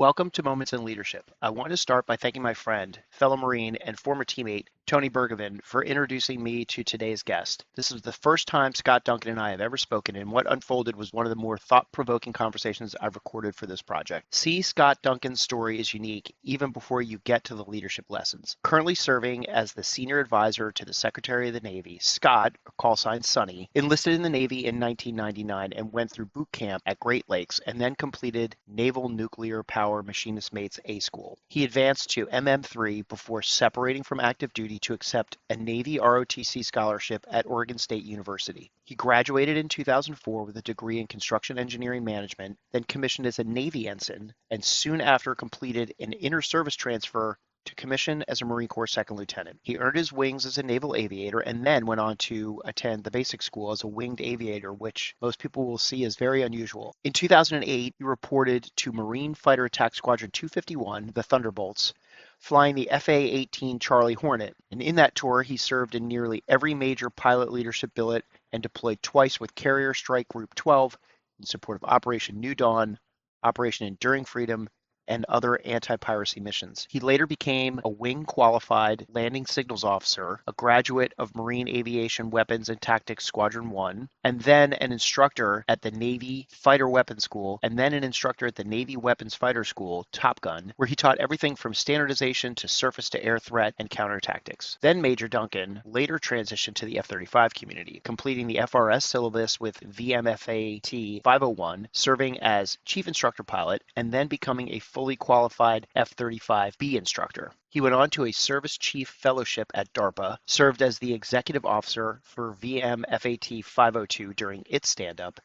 Welcome to Moments in Leadership. I want to start by thanking my friend, fellow Marine, and former teammate, Tony Bergevin, for introducing me to today's guest. This is the first time Scott, Duncan, and I have ever spoken, and what unfolded was one of the more thought-provoking conversations I've recorded for this project. See, Scott Duncan's story is unique even before you get to the leadership lessons. Currently serving as the senior advisor to the Secretary of the Navy, Scott, call sign Sonny, enlisted in the Navy in 1999 and went through boot camp at Great Lakes and then completed Naval Nuclear Power Machinist Mates A School. He advanced to MM3 before separating from active duty to accept a Navy ROTC scholarship at Oregon State University. He graduated in 2004 with a degree in construction engineering management, then commissioned as a Navy ensign, and soon after completed an inter-service transfer to commission as a Marine Corps second lieutenant. He earned his wings as a naval aviator and then went on to attend the basic school as a winged aviator, which most people will see as very unusual. In 2008, he reported to Marine Fighter Attack Squadron 251, the Thunderbolts, flying the FA-18 Charlie Hornet. And in that tour, he served in nearly every major pilot leadership billet and deployed twice with Carrier Strike Group 12 in support of Operation New Dawn, Operation Enduring Freedom, and other anti-piracy missions. He later became a wing-qualified landing signals officer, a graduate of Marine Aviation Weapons and Tactics Squadron 1, and then an instructor at the Navy Fighter Weapons School, and then an instructor at the Navy Weapons Fighter School, Top Gun, where he taught everything from standardization to surface-to-air threat and counter tactics. Then Major Duncan later transitioned to the F-35 community, completing the FRS syllabus with VMFAT 501, serving as chief instructor pilot, and then becoming a fully qualified F-35B instructor. He went on to a Service Chief Fellowship at DARPA, served as the Executive Officer for VMFAT 502 during its stand-up,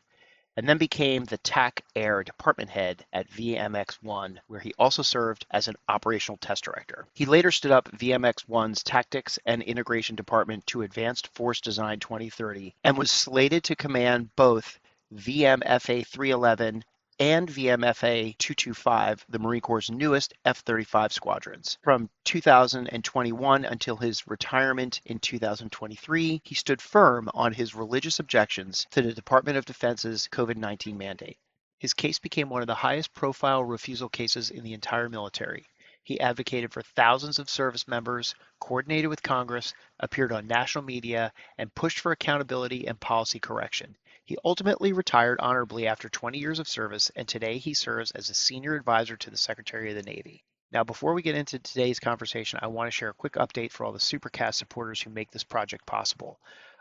and then became the TAC Air Department Head at VMX-1, where he also served as an Operational Test Director. He later stood up VMX-1's Tactics and Integration Department to Advanced Force Design 2030 and was slated to command both VMFA 311 and VMFA 225, the Marine Corps' newest F-35 squadrons. From 2021 until his retirement in 2023, he stood firm on his religious objections to the Department of Defense's COVID-19 mandate. His case became one of the highest profile refusal cases in the entire military. He advocated for thousands of service members, coordinated with Congress, appeared on national media, and pushed for accountability and policy correction. He ultimately retired honorably after 20 years of service, and today he serves as a senior advisor to the Secretary of the Navy. Now, before we get into today's conversation, I want to share a quick update for all the Supercast supporters who make this project possible.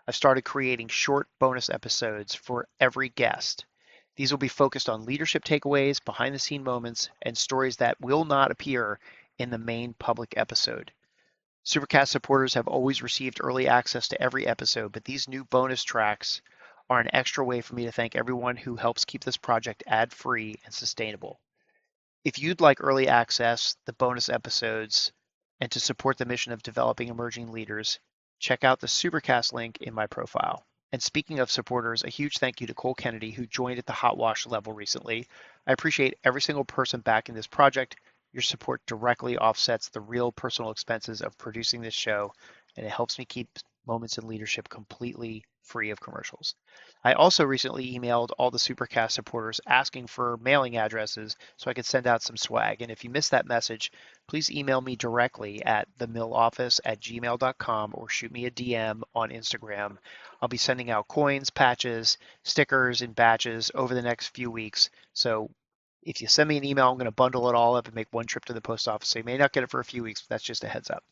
I've started creating short bonus episodes for every guest. These will be focused on leadership takeaways, behind-the-scene moments, and stories that will not appear in the main public episode. Supercast supporters have always received early access to every episode, but these new bonus tracks are an extra way for me to thank everyone who helps keep this project ad-free and sustainable. If you'd like early access, the bonus episodes, and to support the mission of developing emerging leaders, check out the Supercast link in my profile. And speaking of supporters, a huge thank you to Cole Kennedy, who joined at the hot wash level recently. I appreciate every single person back in this project. Your support directly offsets the real personal expenses of producing this show, and it helps me keep Moments in Leadership completely free of commercials. I also recently emailed all the Supercast supporters asking for mailing addresses so I could send out some swag. And if you missed that message, please email me directly at themilloffice@gmail.com or shoot me a DM on Instagram. I'll be sending out coins, patches, stickers, and batches over the next few weeks. So if you send me an email, I'm going to bundle it all up and make one trip to the post office. So you may not get it for a few weeks, but that's just a heads up.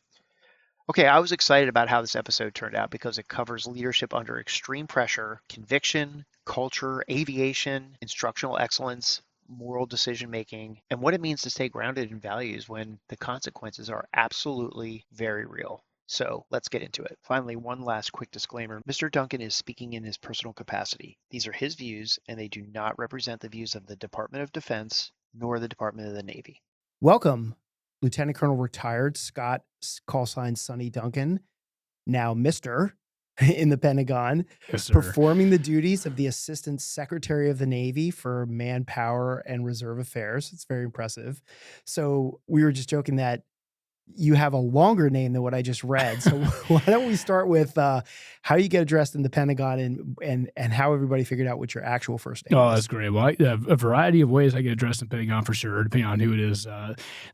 Okay, I was excited about how this episode turned out because it covers leadership under extreme pressure, conviction, culture, aviation, instructional excellence, moral decision-making, and what it means to stay grounded in values when the consequences are absolutely very real. So let's get into it. Finally, one last quick disclaimer. Mr. Duncan is speaking in his personal capacity. These are his views, and they do not represent the views of the Department of Defense nor the Department of the Navy. Welcome, Lieutenant Colonel retired Scott, call sign Sonny Duncan, now Mr. in the Pentagon, Yes, sir. performing the duties of the Assistant Secretary of the Navy for Manpower and Reserve Affairs. It's very impressive. So we were just joking that you have a longer name than what I just read. So why don't we start with how you get addressed in the Pentagon and how everybody figured out what your actual first name Oh, is. that's great. Well, a variety of ways I get addressed in Pentagon for sure, depending on who it is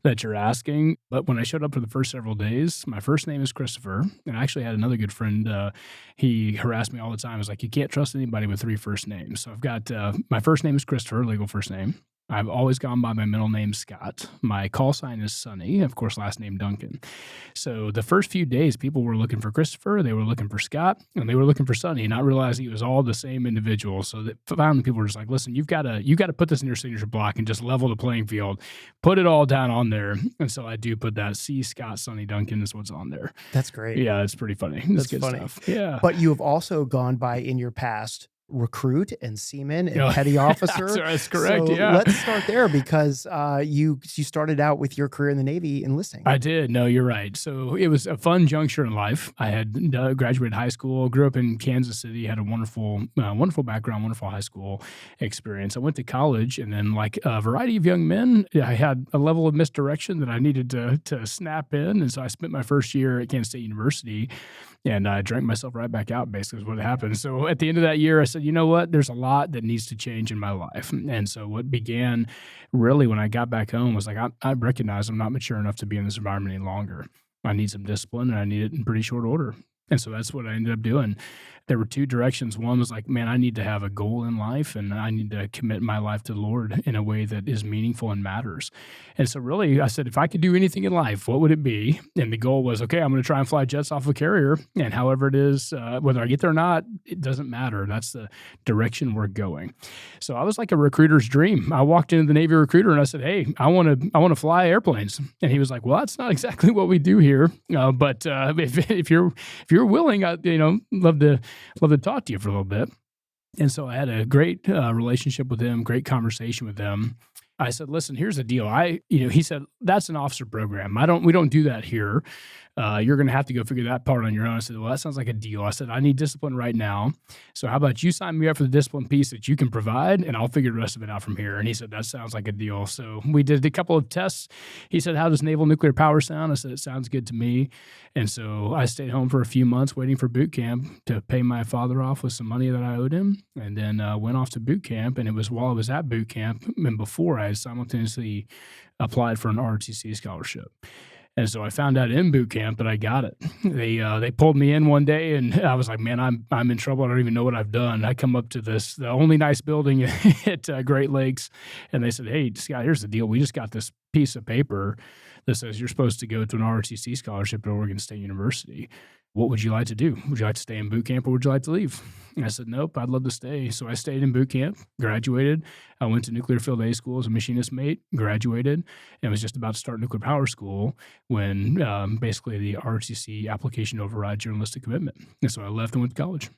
that you're asking. But when I showed up for the first several days, my first name is Christopher. And I actually had another good friend. He harassed me all the time. He was like, you can't trust anybody with 3 first names. So I've got my first name is Christopher, legal first name. I've always gone by my middle name, Scott. My call sign is Sonny, of course, last name Duncan. So the first few days, people were looking for Christopher, they were looking for Scott, and they were looking for Sonny, not realizing it was all the same individual. So that finally people were just like, listen, you gotta put this in your signature block and just level the playing field. Put it all down on there. And so I do put that C. Scott Sonny Duncan is what's on there. That's great. Yeah, it's pretty funny. That's good funny. stuff. Yeah. But you have also gone by in your past recruit and seaman and petty officer. That's correct. So yeah. let's start there because you started out with your career in the Navy enlisting. I did. No, you're right. So it was a fun juncture in life. I had graduated high school, grew up in Kansas City, had a wonderful background, wonderful high school experience. I went to college, and then like a variety of young men, I had a level of misdirection that I needed to snap in. And so I spent my first year at Kansas State University, and I drank myself right back out, basically is what happened. So at the end of that year, I said, you know what? There's a lot that needs to change in my life. And so what began really when I got back home was like, I recognize I'm not mature enough to be in this environment any longer. I need some discipline, and I need it in pretty short order. And so that's what I ended up doing. There were 2 directions. One was like, man, I need to have a goal in life, and I need to commit my life to the Lord in a way that is meaningful and matters. And so really, I said, if I could do anything in life, what would it be? And the goal was, okay, I'm going to try and fly jets off a carrier. And however it is, whether I get there or not, it doesn't matter. That's the direction we're going. So I was like a recruiter's dream. I walked into the Navy recruiter and I said, hey, I want to fly airplanes. And he was like, well, that's not exactly what we do here. But if you're willing, I love to talk to you for a little bit. And so I had a great relationship with him, great conversation with him. I said, listen, here's the deal. He said, that's an officer program. We don't do that here. You're going to have to go figure that part on your own. I said, well, that sounds like a deal. I said, I need discipline right now. So how about you sign me up for the discipline piece that you can provide, and I'll figure the rest of it out from here. And he said, that sounds like a deal. So we did a couple of tests. He said, how does naval nuclear power sound? I said, it sounds good to me. And so I stayed home for a few months waiting for boot camp to pay my father off with some money that I owed him, and then went off to boot camp. And it was while I was at boot camp and before I had simultaneously applied for an ROTC scholarship. And so I found out in boot camp that I got it. They pulled me in one day, and I was like, man, I'm in trouble. I don't even know what I've done. I come up to the only nice building at Great Lakes, and they said, hey, Scott, here's the deal. We just got this piece of paper that says you're supposed to go to an ROTC scholarship at Oregon State University. What would you like to do? Would you like to stay in boot camp, or would you like to leave? And I said, nope, I'd love to stay. So I stayed in boot camp, graduated. I went to Nuclear Field A School as a machinist mate, graduated, and was just about to start nuclear power school when basically the ROTC application overrides your enlisted commitment. And so I left and went to college.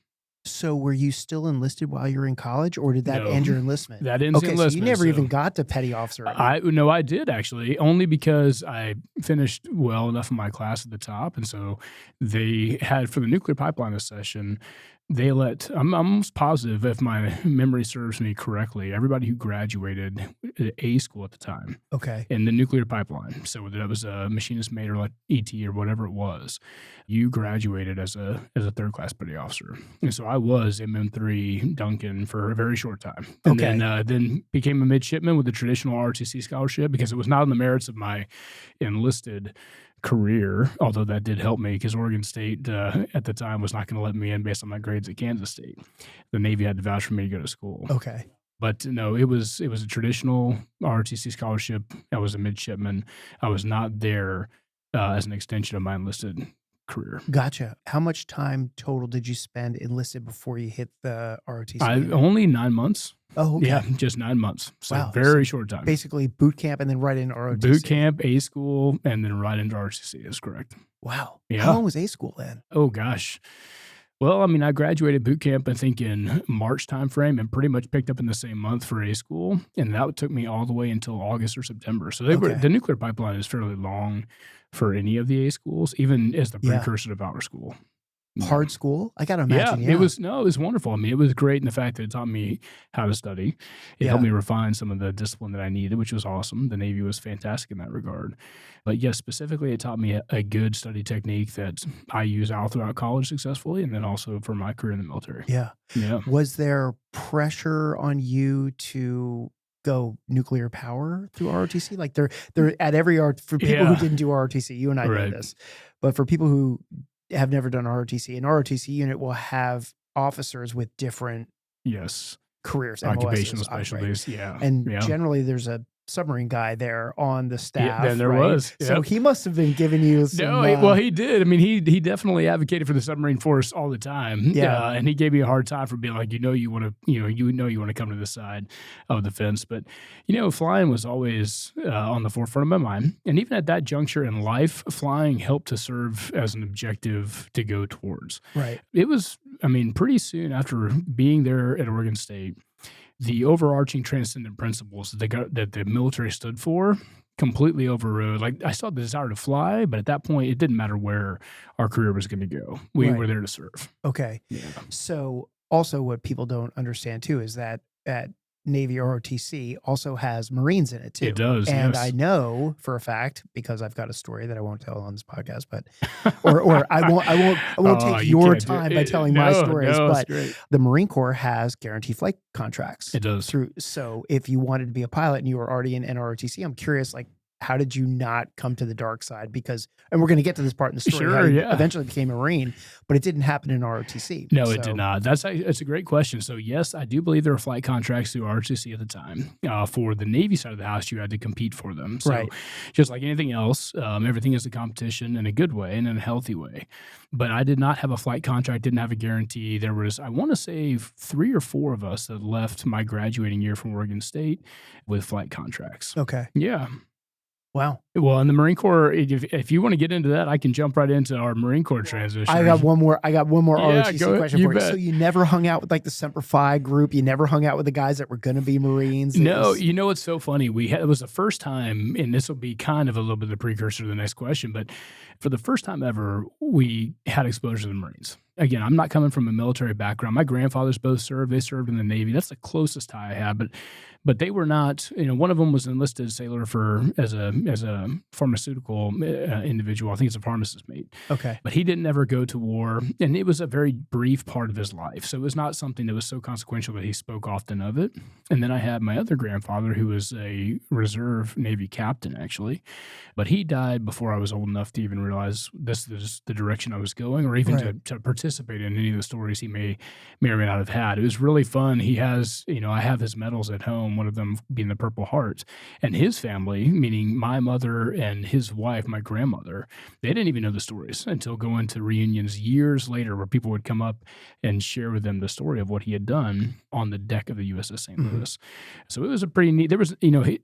So were you still enlisted while you were in college, or did that end your enlistment? That ends the enlistment. So you never even got to petty officer. No, I did actually, only because I finished well enough in my class at the top. And so they had, for the nuclear pipeline session, I'm almost positive, if my memory serves me correctly, everybody who graduated at A school at the time. Okay. In the nuclear pipeline. So whether that was a machinist mate or like ET or whatever it was, you graduated as a 3rd class petty officer. And so I was MM3 Duncan for a very short time. And then became a midshipman with the traditional ROTC scholarship, because it was not on the merits of my enlisted career, although that did help me because Oregon State at the time was not going to let me in based on my grades at Kansas State. The Navy had to vouch for me to go to school. Okay. But no, it was a traditional ROTC scholarship. I was a midshipman. I was not there as an extension of my enlisted career. Gotcha. How much time total did you spend enlisted before you hit the ROTC? Only 9 months. Oh, okay. Yeah, just 9 months. So wow. Very short time. Basically boot camp and then right into ROTC. Boot camp, A school, and then right into ROTC is correct. Wow. Yeah. How long was A school then? Oh, gosh. Well, I mean, I graduated boot camp, I think, in March timeframe, and pretty much picked up in the same month for A school. And that took me all the way until August or September. So the nuclear pipeline is fairly long for any of the A schools, even as the precursor to power school. hard school? I got to Yeah, imagine. it was wonderful. I mean, it was great in the fact that it taught me how to study. It helped me refine some of the discipline that I needed, which was awesome. The Navy was fantastic in that regard. But yes, specifically, it taught me a good study technique that I use all throughout college successfully, and then also for my career in the military. Yeah. Yeah. Was there pressure on you to go nuclear power through ROTC? Like they're at every for people who didn't do ROTC, you and I know this, but for people who have never done ROTC, an ROTC unit will have officers with different careers, occupational MOSs, specialties. right? Yeah, and generally there's a submarine guy there on the staff. Then there was. So he must have been giving you some. No, he did. I mean, he definitely advocated for the submarine force all the time. Yeah, and he gave me a hard time for being like, you want to come to the side of the fence. But flying was always on the forefront of my mind. And even at that juncture in life, flying helped to serve as an objective to go towards. Right. It was, I mean, pretty soon after being there at Oregon State, the overarching transcendent principles that the military stood for completely overrode. Like, I still had the desire to fly, but at that point, it didn't matter where our career was going to go. We were there to serve. Okay. Yeah. So also what people don't understand too is that at Navy ROTC also has Marines in it too. It does, and I know for a fact, because I've got a story that I won't tell on this podcast, but or I won't take your time by telling my stories. But the Marine Corps has guaranteed flight contracts. It does. So if you wanted to be a pilot and you were already in NROTC, I'm curious, like, how did you not come to the dark side? Because, and we're going to get to this part in the story, how you eventually became a Marine, but it didn't happen in ROTC. No, it did not. That's a great question. So yes, I do believe there were flight contracts through ROTC at the time. For the Navy side of the house, you had to compete for them. So just like anything else, everything is a competition in a good way and in a healthy way. But I did not have a flight contract, didn't have a guarantee. There was, I want to say, 3 or 4 of us that left my graduating year from Oregon State with flight contracts. Okay. Yeah. Wow. Well, in the Marine Corps, if you want to get into that, I can jump right into our Marine Corps transition. I got one more ROTC question for you. So you never hung out with like the Semper Fi group? You never hung out with the guys that were going to be Marines? No, you know what's so funny? It was the first time, and this will be kind of a little bit of the precursor to the next question, but for the first time ever, we had exposure to the Marines. Again, I'm not coming from a military background. My grandfathers both served. They served in the Navy. That's the closest tie I have. But they were not. One of them was an enlisted sailor as a pharmaceutical individual. I think it's a pharmacist mate. Okay. But he didn't ever go to war, and it was a very brief part of his life. So it was not something that was so consequential that he spoke often of it. And then I had my other grandfather, who was a reserve Navy captain, actually. But he died before I was old enough to even realize this is the direction I was going, or even to participate in any of the stories he may or may not have had. It was really fun. He has, I have his medals at home, one of them being the Purple Heart. And his family, meaning my mother and his wife, my grandmother, they didn't even know the stories until going to reunions years later, where people would come up and share with them the story of what he had done on the deck of the USS St. Louis. So it was a pretty neat, there was,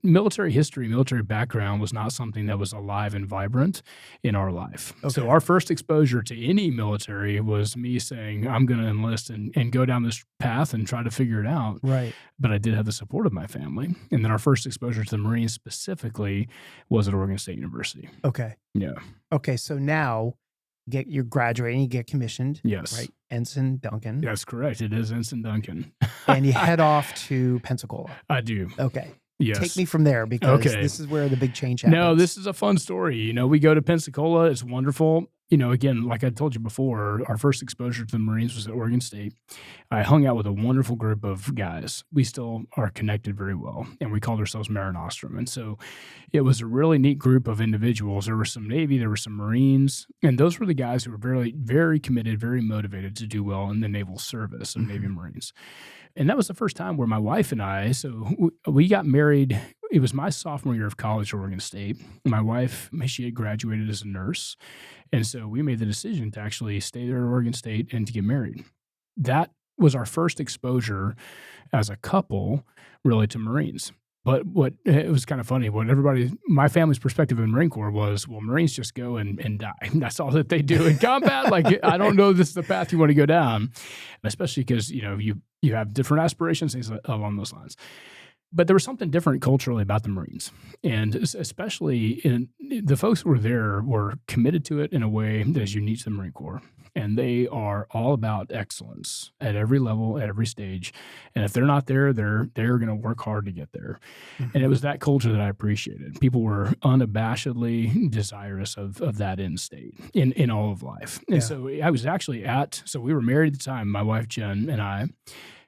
military history, military background was not something that was alive and vibrant in our life. Okay. So our first exposure to any military was me saying, I'm going to enlist and go down this path and try to figure it out. Right. But I did have the support of my family. And then our first exposure to the Marines specifically was at Oregon State University. Okay. Yeah. Okay. So now you're graduating, you get commissioned. Yes. Right. Ensign Duncan. That's correct. It is Ensign Duncan. And you head off to Pensacola. I do. Okay. Yes. Take me from there, because this is where the big change happens. No, this is a fun story. We go to Pensacola. It's wonderful. Again, like I told you before, our first exposure to the Marines was at Oregon State. I hung out with a wonderful group of guys. We still are connected very well, and we called ourselves Mare Nostrum. And so it was a really neat group of individuals. There were some Navy, there were some Marines, and those were the guys who were very, very committed, very motivated to do well in the naval service of Navy and Marines. And that was the first time where my wife and I, so we got married. It was my sophomore year of college at Oregon State. My wife, she had graduated as a nurse. And so we made the decision to actually stay there at Oregon State and to get married. That was our first exposure as a couple, really, to Marines. But it was kind of funny. My family's perspective of the Marine Corps was, well, Marines just go and die. That's all that they do in combat. Like, I don't know if this is the path you want to go down, especially because, you have different aspirations, things along those lines. But there was something different culturally about the Marines. And especially the folks who were there were committed to it in a way that is unique to the Marine Corps. and they are all about excellence at every level, at every stage. And if they're not there, they're going to work hard to get there. Mhm. And it was that culture that I appreciated. People were unabashedly desirous of that end state in all of life. And so I was actually so we were married at the time, my wife Jen and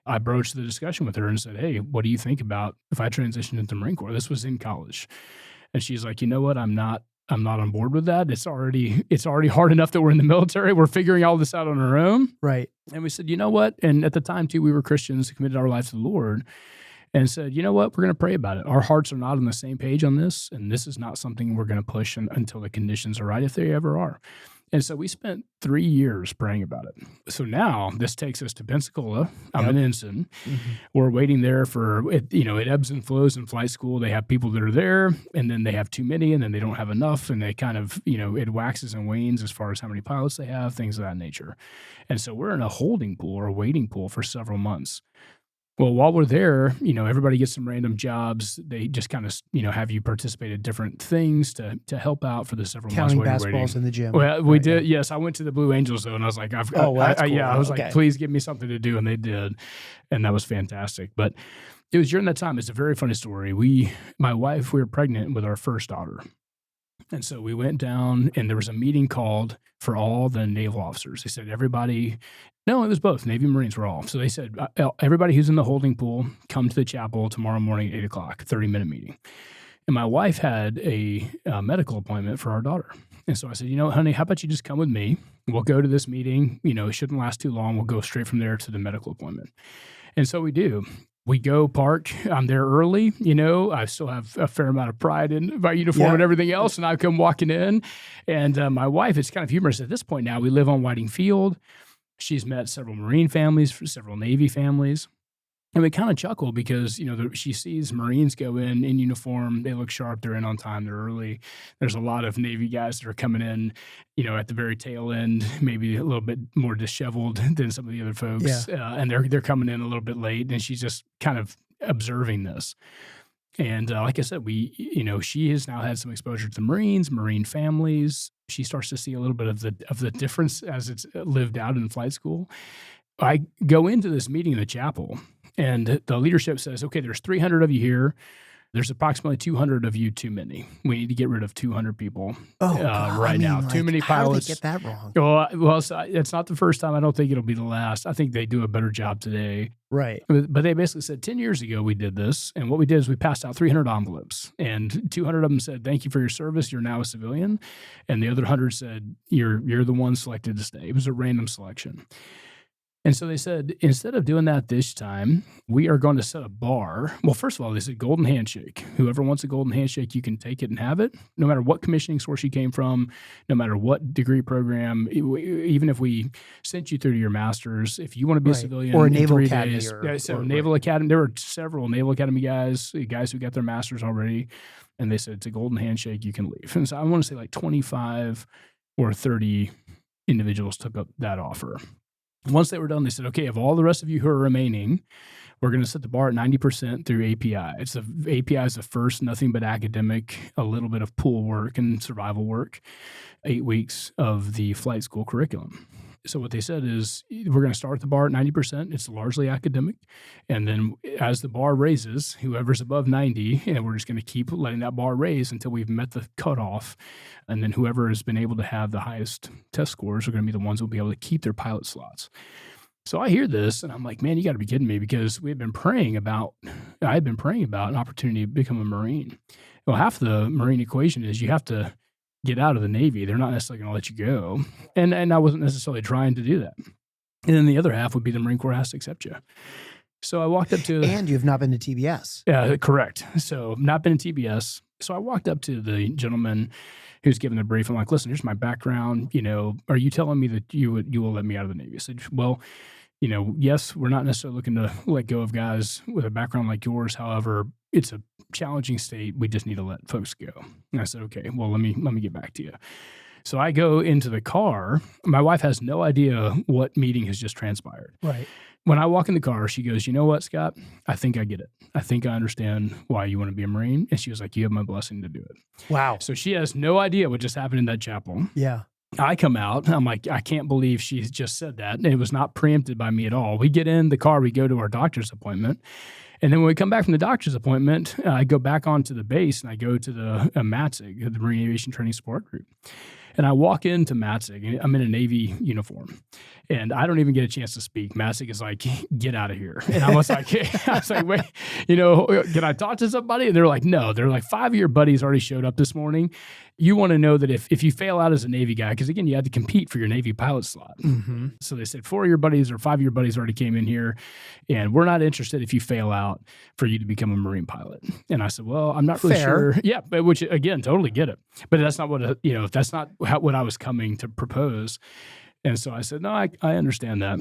I broached the discussion with her and said, hey, what do you think about if I transitioned into the Marine Corps? This was in college. And she's like, you know what? I'm not on board with that. It's already hard enough that we're in the military. We're figuring all this out on our own. Right. And we said, you know what? And at the time too, we were Christians who committed our lives to the Lord, and said, you know what? We're going to pray about it. Our hearts are not on the same page on this. And this is not something we're going to push until the conditions are right, if they ever are. And so we spent 3 years praying about it. So now this takes us to Pensacola. I'm an ensign. Mhm. We're waiting there for it. You know, it ebbs and flows in flight school. They have people that are there, and then they have too many, and then they don't have enough, and they kind of, you know, it waxes and wanes as far as how many pilots they have, things of that nature. And so we're in a holding pool or a waiting pool for several months. Well, while we're there, you know, everybody gets some random jobs. They just kind of, you know, have you participate in different things to help out for the several Counting months. basketballs in the gym. Well, we Right, did. Yes, I went to the Blue Angels though, and I was like, that's cool. yeah, I was Okay. like, please give me something to do, and they did, and that was fantastic. But it was during that time. It's a very funny story. My wife, we were pregnant with our first daughter. And so we went down, and there was a meeting called for all the naval officers. They said, everybody, no, it was both. Navy and Marines were all. So they said, everybody who's in the holding pool, come to the chapel tomorrow morning at 8 o'clock, 30-minute meeting. And my wife had a medical appointment for our daughter. And so I said, you know, honey, how about you just come with me? We'll go to this meeting. You know, it shouldn't last too long. We'll go straight from there to the medical appointment. And so we do. We go park. I'm there early. You know, I still have a fair amount of pride in my uniform and everything else. And I come walking in, and my wife, it's kind of humorous at this point now. We live on Whiting Field. She's met several Marine families, several Navy families. And we kind of chuckle because, you know, she sees Marines go in uniform. They look sharp. They're in on time. They're early. There's a lot of Navy guys that are coming in, you know, at the very tail end, maybe a little bit more disheveled than some of the other folks. And they're coming in a little bit late. And she's just kind of observing this. And like I said, she has now had some exposure to Marines, Marine families. She starts to see a little bit of the difference as it's lived out in flight school. I go into this meeting in the chapel, and the leadership says, okay, there's 300 of you here. There's approximately 200 of you too many. We need to get rid of 200 people right now. Too many pilots. How did they get that wrong? Well, so it's not the first time. I don't think it'll be the last. I think they do a better job today. Right. But they basically said 10 years ago we did this, and what we did is we passed out 300 envelopes, and 200 of them said, thank you for your service. You're now a civilian. And the other 100 said, you're the one selected to stay. It was a random selection. And so they said, instead of doing that this time, we are going to set a bar. Well, first of all, they said golden handshake. Whoever wants a golden handshake, you can take it and have it, no matter what commissioning source you came from, no matter what degree program, even if we sent you through to your master's, if you want to be a civilian or a in Naval 3 Academy days. or Naval Academy, there were several Naval Academy guys who got their master's already, and they said, it's a golden handshake, you can leave. And so I want to say like 25 or 30 individuals took up that offer. Once they were done, they said, okay, of all the rest of you who are remaining, we're going to set the bar at 90% through API. API is the first, nothing but academic, a little bit of pool work and survival work, 8 weeks of the flight school curriculum. So what they said is, we're going to start the bar at 90%. It's largely academic. And then as the bar raises, whoever's above 90, and we're just going to keep letting that bar raise until we've met the cutoff. And then whoever has been able to have the highest test scores are going to be the ones who will be able to keep their pilot slots. So I hear this, and I'm like, man, you got to be kidding me, because I had been praying about an opportunity to become a Marine. Well, half the Marine equation is you have to get out of the Navy. They're not necessarily going to let you go. And I wasn't necessarily trying to do that. And then the other half would be the Marine Corps has to accept you. So I walked up to... And you've not been to TBS. Yeah, correct. So not been to TBS. So I walked up to the gentleman who's giving the brief. I'm like, listen, here's my background. You know, are you telling me that you will let me out of the Navy? I said, well, you know, yes, we're not necessarily looking to let go of guys with a background like yours. However, it's a challenging state. We just need to let folks go. And I said, okay, well, let me get back to you. So I go into the car. My wife has no idea what meeting has just transpired. Right. When I walk in the car, she goes, you know what, Scott? I think I get it. I think I understand why you want to be a Marine. And she was like, you have my blessing to do it. Wow. So she has no idea what just happened in that chapel. Yeah. I come out, I'm like, I can't believe she just said that. And it was not preempted by me at all. We get in the car, we go to our doctor's appointment. And then when we come back from the doctor's appointment, I go back onto the base and I go to the MATSIG, the Marine Aviation Training Support Group. And I walk into MATSIG, and I'm in a Navy uniform, and I don't even get a chance to speak. MATSIG is like, get out of here. And I was like, wait, can I talk to somebody? And they're like, no. They're like, 5 of your buddies already showed up this morning. You want to know that if you fail out as a Navy guy, because again, you had to compete for your Navy pilot slot. Mm-hmm. So they said 4 of your buddies or 5 of your buddies already came in here, and we're not interested if you fail out for you to become a Marine pilot. And I said, well, I'm not really sure. Yeah, but which again, totally get it. But that's not what that's not what I was coming to propose. And so I said, no, I understand that.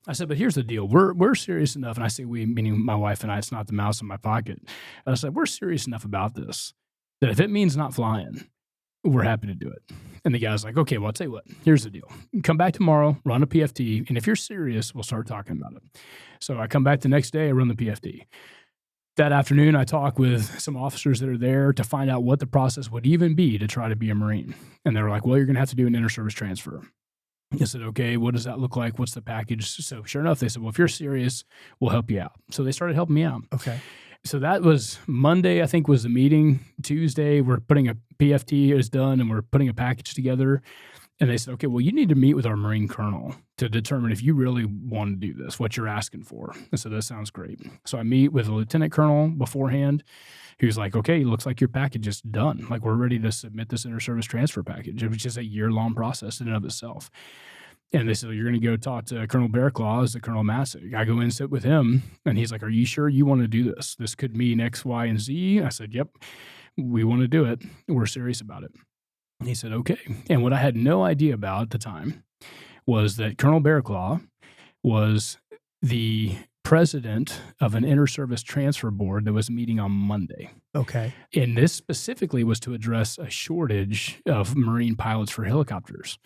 I said, but here's the deal. We're serious enough. And I say we, meaning my wife and I, it's not the mouse in my pocket. And I said, we're serious enough about this that if it means not flying, we're happy to do it. And the guy's like, okay, well, I'll tell you what, here's the deal. Come back tomorrow, run a PFT. And if you're serious, we'll start talking about it. So I come back the next day, I run the PFT. That afternoon, I talk with some officers that are there to find out what the process would even be to try to be a Marine. And they were like, well, you're going to have to do an inter-service transfer. I said, okay, what does that look like? What's the package? So sure enough, they said, well, if you're serious, we'll help you out. So they started helping me out. Okay. So that was Monday, I think, was the meeting. Tuesday, we're putting a PFT is done and we're putting a package together. And they said, okay, well, you need to meet with our Marine colonel to determine if you really want to do this, what you're asking for. And so that sounds great. So I meet with a lieutenant colonel beforehand. He was like, okay, it looks like your package is done. Like, we're ready to submit this inter-service transfer package, which is a year-long process in and of itself. And they said, you're going to go talk to Colonel Bearclaw as the Colonel Massig. I go in and sit with him, and he's like, are you sure you want to do this? This could mean X, Y, and Z. I said, yep, we want to do it. We're serious about it. He said, okay. And what I had no idea about at the time was that Colonel Bearclaw was the president of an inter-service transfer board that was meeting on Monday. Okay. And this specifically was to address a shortage of Marine pilots for helicopters.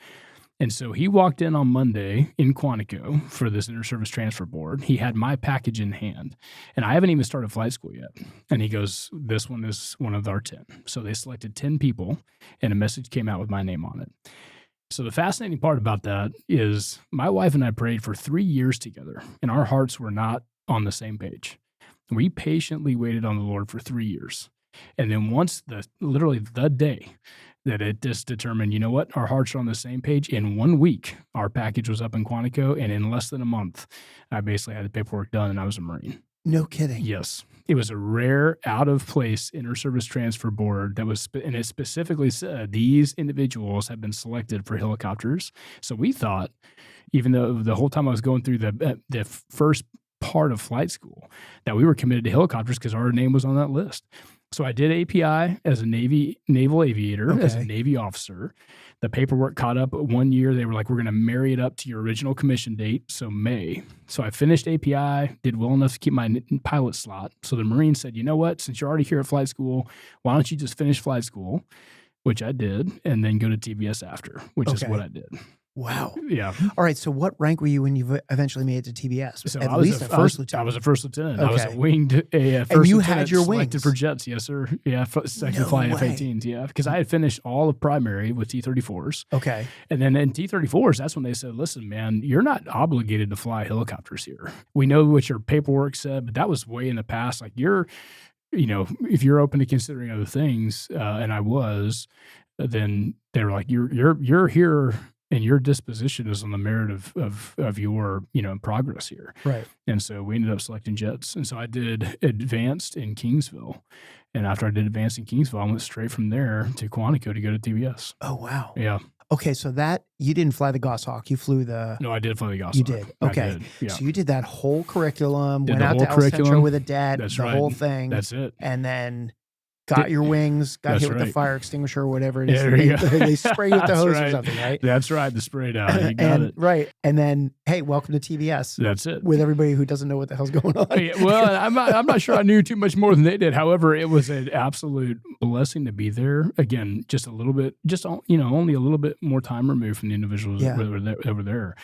And so he walked in on Monday in Quantico for this inter-service transfer board. He had my package in hand, and I haven't even started flight school yet. And he goes, this one is one of our 10. So they selected 10 people, and a message came out with my name on it. So the fascinating part about that is my wife and I prayed for 3 years together, and our hearts were not on the same page. We patiently waited on the Lord for 3 years. And then once literally the day that it just determined, you know what, our hearts are on the same page. In 1 week, our package was up in Quantico, and in less than a month, I basically had the paperwork done, and I was a Marine. No kidding. Yes. It was a rare, out-of-place inter-service transfer board that was, and it specifically said these individuals have been selected for helicopters. So we thought, even though the whole time I was going through the first part of flight school, that we were committed to helicopters because our name was on that list. So I did API as a naval aviator, as a Navy officer. The paperwork caught up 1 year. They were like, we're going to marry it up to your original commission date, so May. So I finished API, did well enough to keep my pilot slot. So the Marine said, you know what, since you're already here at flight school, why don't you just finish flight school, which I did, and then go to TBS after, which is what I did. Wow. Yeah. All right. So what rank were you when you eventually made it to TBS? So At I was least a first lieutenant. I was a first lieutenant. Okay. I was a winged first and you lieutenant had your selected wings for jets. Yes, sir. Yeah. Second No flying way. F-18s. Yeah. Because I had finished all of primary with T-34s. Okay. And then in T-34s, that's when they said, listen, man, you're not obligated to fly helicopters here. We know what your paperwork said, but that was way in the past. Like if you're open to considering other things, and I was, then they were like, you're here, and your disposition is on the merit of your progress here. Right. And so we ended up selecting jets. And so I did advanced in Kingsville. And after I did advanced in Kingsville, I went straight from there to Quantico to go to TBS. Oh, wow. Yeah. Okay, so you didn't fly the Goshawk. You flew the... No, I did fly the Goshawk. You did. Okay. I did, yeah. So you did that whole curriculum, went the out whole to El Centro curriculum. with a debt, That's the right. whole thing. That's it. And then got your wings, got That's hit with the right. fire extinguisher or whatever it is. There you go. They spray you with the That's hose right. or something, right? That's right. The spray down. You got it. Right. And then, hey, welcome to TBS. That's it. With everybody who doesn't know what the hell's going on. Yeah, well, I'm not sure I knew too much more than they did. However, it was an absolute blessing to be there. Again, just a little bit, only a little bit more time removed from the individuals that were there.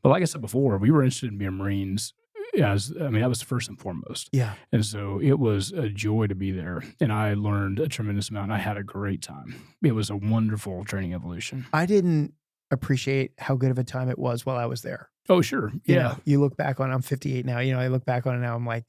But like I said before, we were interested in being Marines that was first and foremost. Yeah. And so it was a joy to be there. And I learned a tremendous amount. I had a great time. It was a wonderful training evolution. I didn't appreciate how good of a time it was while I was there. Oh, sure. You Yeah. know, you look back on, I'm 58 now, I look back on it now, I'm like,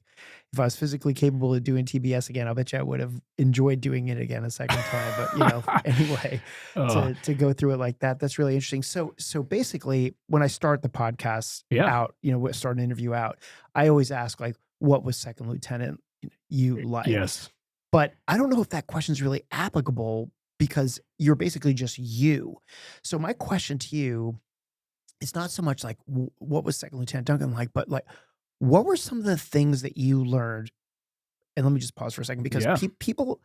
if I was physically capable of doing TBS again, I'll bet you I would have enjoyed doing it again a second time. But, anyway, to go through it like that, that's really interesting. So basically, when I start the podcast out, start an interview out, I always ask, like, what was second lieutenant you like? Yes. But I don't know if that question is really applicable because you're basically just you. So my question to you, it's not so much like what was second lieutenant Duncan like, but like, what were some of the things that you learned? And let me just pause for a second because people,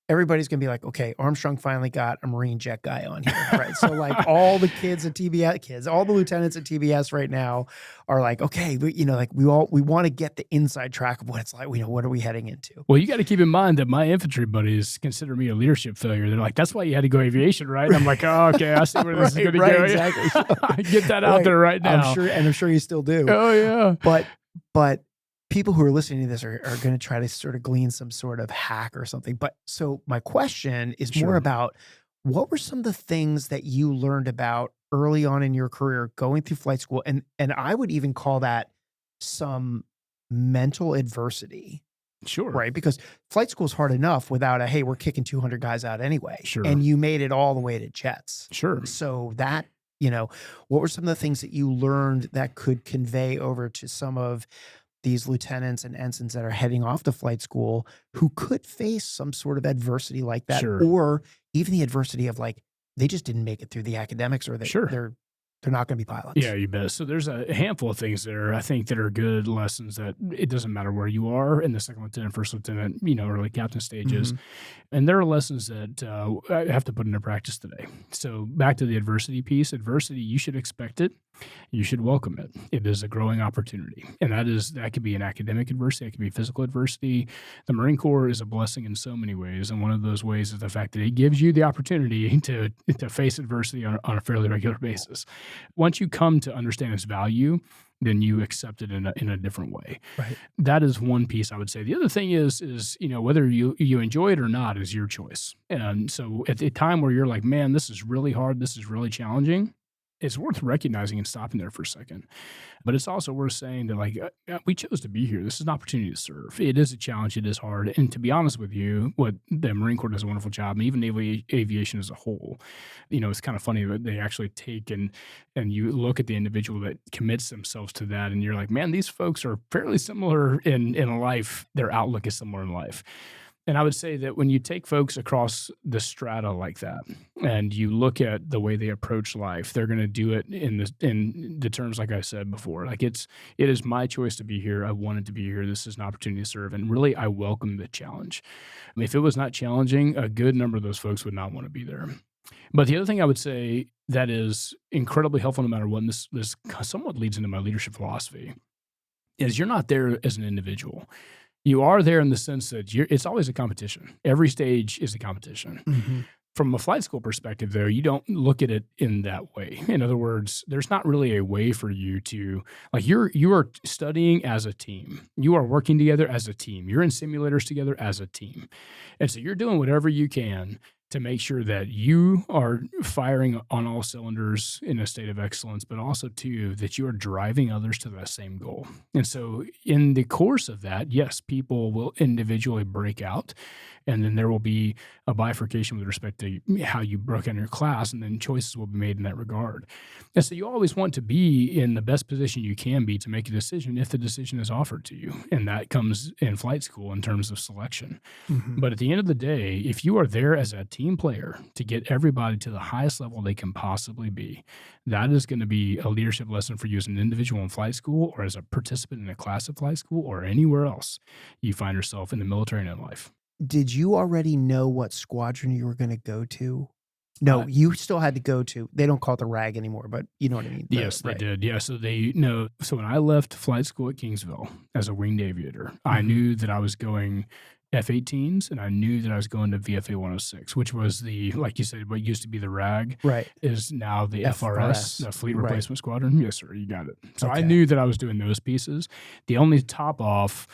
everybody's going to be like, okay, Armstrong finally got a Marine jet guy on here, right? So like all the kids at TBS, all the lieutenants at TBS right now are like, okay, we want to get the inside track of what it's like. What are we heading into? Well, you got to keep in mind that my infantry buddies consider me a leadership failure. They're like, that's why you had to go aviation, right? And I'm like, oh, okay, I see where this is going to go. Exactly. Get that out there right now. I'm sure you still do. Oh yeah. But people who are listening to this are going to try to sort of glean some sort of hack or something. But so my question is more about what were some of the things that you learned about early on in your career going through flight school? And I would even call that some mental adversity. Sure. Right. Because flight school is hard enough without hey, we're kicking 200 guys out anyway. Sure. And you made it all the way to jets. Sure. So that, what were some of the things that you learned that could convey over to some of these lieutenants and ensigns that are heading off to flight school who could face some sort of adversity like that, or even the adversity of like, they just didn't make it through the academics or they're not going to be pilots. Yeah, you bet. So there's a handful of things there, I think, that are good lessons that it doesn't matter where you are in the second lieutenant, first lieutenant, early captain stages. And there are lessons that I have to put into practice today. So back to the adversity piece. Adversity, you should expect it. You should welcome it. It is a growing opportunity. And that could be an academic adversity. It could be physical adversity. The Marine Corps is a blessing in so many ways. And one of those ways is the fact that it gives you the opportunity to face adversity on a fairly regular basis. Once you come to understand its value, then you accept it in a different way. Right. That is one piece I would say. The other thing is whether you enjoy it or not is your choice. And so at the time where you're like, man, this is really hard, this is really challenging, it's worth recognizing and stopping there for a second. But it's also worth saying that, like, we chose to be here. This is an opportunity to serve. It is a challenge. It is hard. And to be honest with you, what the Marine Corps does a wonderful job, and even naval aviation as a whole, it's kind of funny that they actually take and you look at the individual that commits themselves to that, and you're like, man, these folks are fairly similar in life. Their outlook is similar in life. And I would say that when you take folks across the strata like that, and you look at the way they approach life, they're going to do it in the terms like I said before. Like it is my choice to be here. I wanted to be here. This is an opportunity to serve, and really, I welcome the challenge. If it was not challenging, a good number of those folks would not want to be there. But the other thing I would say that is incredibly helpful, no matter what, and this somewhat leads into my leadership philosophy, is you're not there as an individual. You are there in the sense that it's always a competition. Every stage is a competition. From a flight school perspective, though, you don't look at it in that way. In other words, there's not really a way for you to, like, you are studying as a team. You are working together as a team. You're in simulators together as a team. And so you're doing whatever you can to make sure that you are firing on all cylinders in a state of excellence, but also, too, that you are driving others to that same goal. And so in the course of that, yes, people will individually break out, and then there will be a bifurcation with respect to how you broke in your class, and then choices will be made in that regard. And so you always want to be in the best position you can be to make a decision if the decision is offered to you. And that comes in flight school in terms of selection. But at the end of the day, if you are there as a team player to get everybody to the highest level they can possibly be, that is going to be a leadership lesson for you as an individual in flight school, or as a participant in a class of flight school, or anywhere else you find yourself in the military and in life. Did you already know what squadron you were going to go to? No, you still had to go to, they don't call it the RAG anymore, but you know what I mean? Yes, they did. Yeah. So so when I left flight school at Kingsville as a winged aviator, I knew that I was going F-18s, and I knew that I was going to VFA 106, which was the, like you said, what used to be the RAG, Right. is now the FRS, the Fleet Right. Replacement Squadron. Yes, sir, you got it. So I Okay. knew that I was doing those pieces. The only top off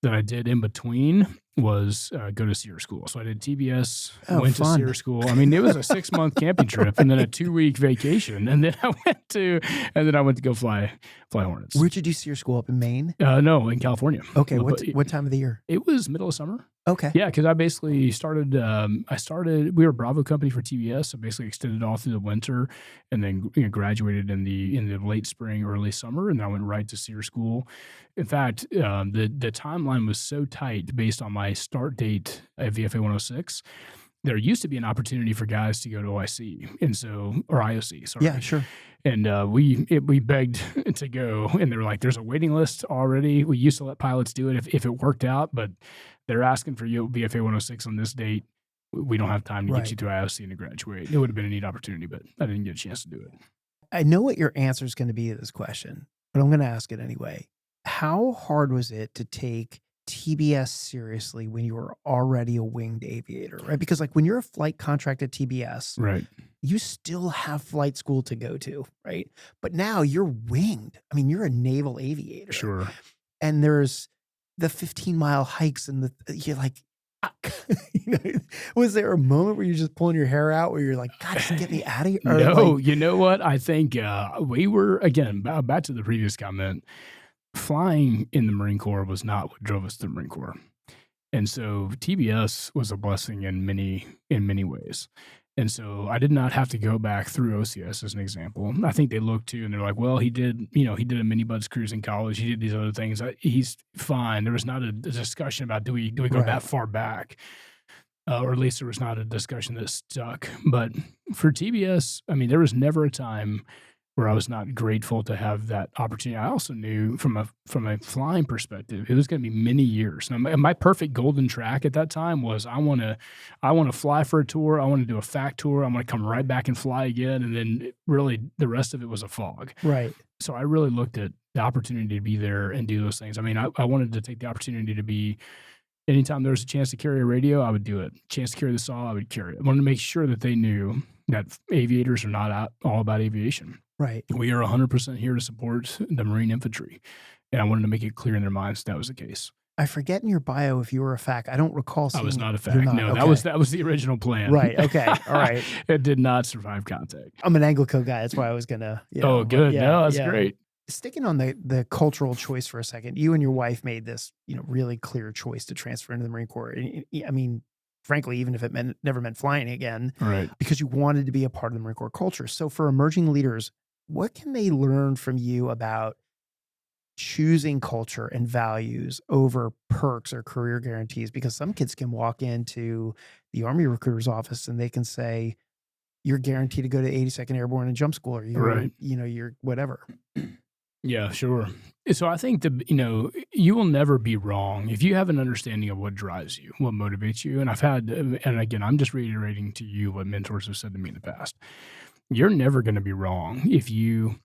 that I did in between was go to SEER school. So I did TBS, went to SEER school. I mean, it was a 6-month camping trip and then a 2-week vacation, and then I went to go fly Hornets. Where'd you do SEER school? Up in Maine? No, in California. Okay, what time of the year? It was middle of summer. Okay. Yeah, because I basically started. We were a Bravo company for TBS, so basically extended all through the winter, and then graduated in the late spring, early summer, and then I went right to SEER school. In fact, the timeline was so tight based on my start date at VFA 106. There used to be an opportunity for guys to go to OIC, or IOC. Sorry. Yeah, sure. And we begged to go, and they were like, "There's a waiting list already. We used to let pilots do it if it worked out, but they're asking for you at VFA 106 on this date. We don't have time to get you to IOC and to graduate." It would have been a neat opportunity, but I didn't get a chance to do it. I know what your answer is going to be to this question, but I'm going to ask it anyway. How hard was it to take TBS seriously when you were already a winged aviator, right? Because like when you're a flight contract at TBS, right, you still have flight school to go to, right? But now you're winged. I mean, you're a naval aviator. Sure. And there's the 15-mile hikes and you're like, was there a moment where you're just pulling your hair out where you're like, God, just get me out of here? Or no, like, you know what? I think we were, again, back to the previous comment, flying in the Marine Corps was not what drove us to the Marine Corps. And so TBS was a blessing in many ways. And so I did not have to go back through OCS as an example. I think they looked to and they're like, well, he did a mini buds cruise in college. He did these other things. He's fine. There was not a discussion about do we go that far back, or at least there was not a discussion that stuck. But for TBS, I mean, there was never a time where I was not grateful to have that opportunity. I also knew from a flying perspective, it was going to be many years. Now, my perfect golden track at that time was I want to fly for a tour. I want to do a fact tour. I want to come right back and fly again. And then really the rest of it was a fog. Right. So I really looked at the opportunity to be there and do those things. I mean, I wanted to take the opportunity to be, anytime there was a chance to carry a radio, I would do it. Chance to carry the SAW, I would carry it. I wanted to make sure that they knew that aviators are not all about aviation. Right. We are 100% here to support the Marine infantry. And I wanted to make it clear in their minds that was the case. I forget in your bio if you were a FAC. I don't recall seeing. I was not a FAC. No, okay. that was the original plan. Right. Okay. All right. It did not survive contact. I'm an Anglico guy. That's why I was going to. Oh, good. No, that's great. Sticking on the cultural choice for a second, you and your wife made this, really clear choice to transfer into the Marine Corps. I mean, frankly, even if it never meant flying again, right? Because you wanted to be a part of the Marine Corps culture. So for emerging leaders, what can they learn from you about choosing culture and values over perks or career guarantees? Because some kids can walk into the Army recruiter's office and they can say, you're guaranteed to go to 82nd Airborne and jump school, or you're whatever. Yeah, sure. So I think you will never be wrong if you have an understanding of what drives you, what motivates you. And again, I'm just reiterating to you what mentors have said to me in the past. You're never going to be wrong if you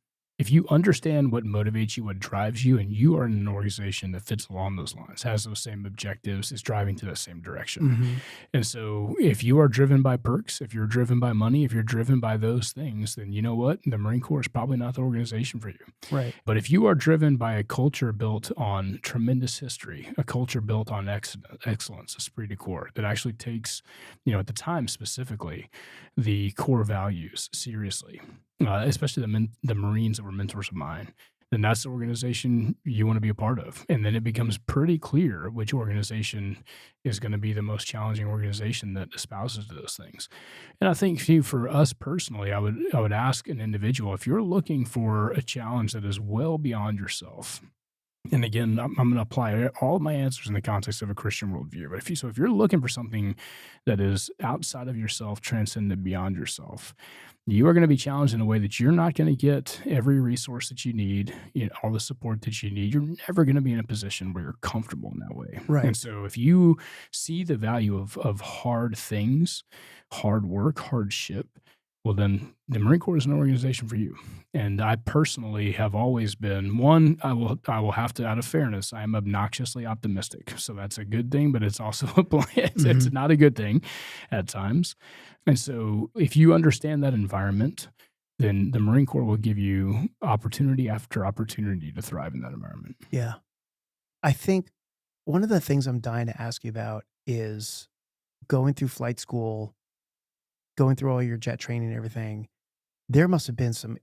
understand what motivates you, what drives you, and you are in an organization that fits along those lines, has those same objectives, is driving to that same direction. Mm-hmm. And so if you are driven by perks, if you're driven by money, if you're driven by those things, then you know what? The Marine Corps is probably not the organization for you. Right. But if you are driven by a culture built on tremendous history, a culture built on excellence, esprit de corps, that actually takes, at the time specifically, the core values seriously, especially the Marines that were mentors of mine, then that's the organization you want to be a part of. And then it becomes pretty clear which organization is going to be the most challenging organization that espouses those things. And I think for us personally, I would ask an individual, if you're looking for a challenge that is well beyond yourself, and again, I'm going to apply all of my answers in the context of a Christian worldview. But if you're looking for something that is outside of yourself, transcendent beyond yourself, you are going to be challenged in a way that you're not going to get every resource that you need, all the support that you need. You're never going to be in a position where you're comfortable in that way. Right. And so if you see the value of hard things, hard work, hardship, well, then the Marine Corps is an organization for you. And I personally have always been one. I will have to, out of fairness, I am obnoxiously optimistic. So that's a good thing, but it's also it's not a good thing at times. And so if you understand that environment, then the Marine Corps will give you opportunity after opportunity to thrive in that environment. Yeah. I think one of the things I'm dying to ask you about is going through flight school, going through all your jet training and everything. There must have been some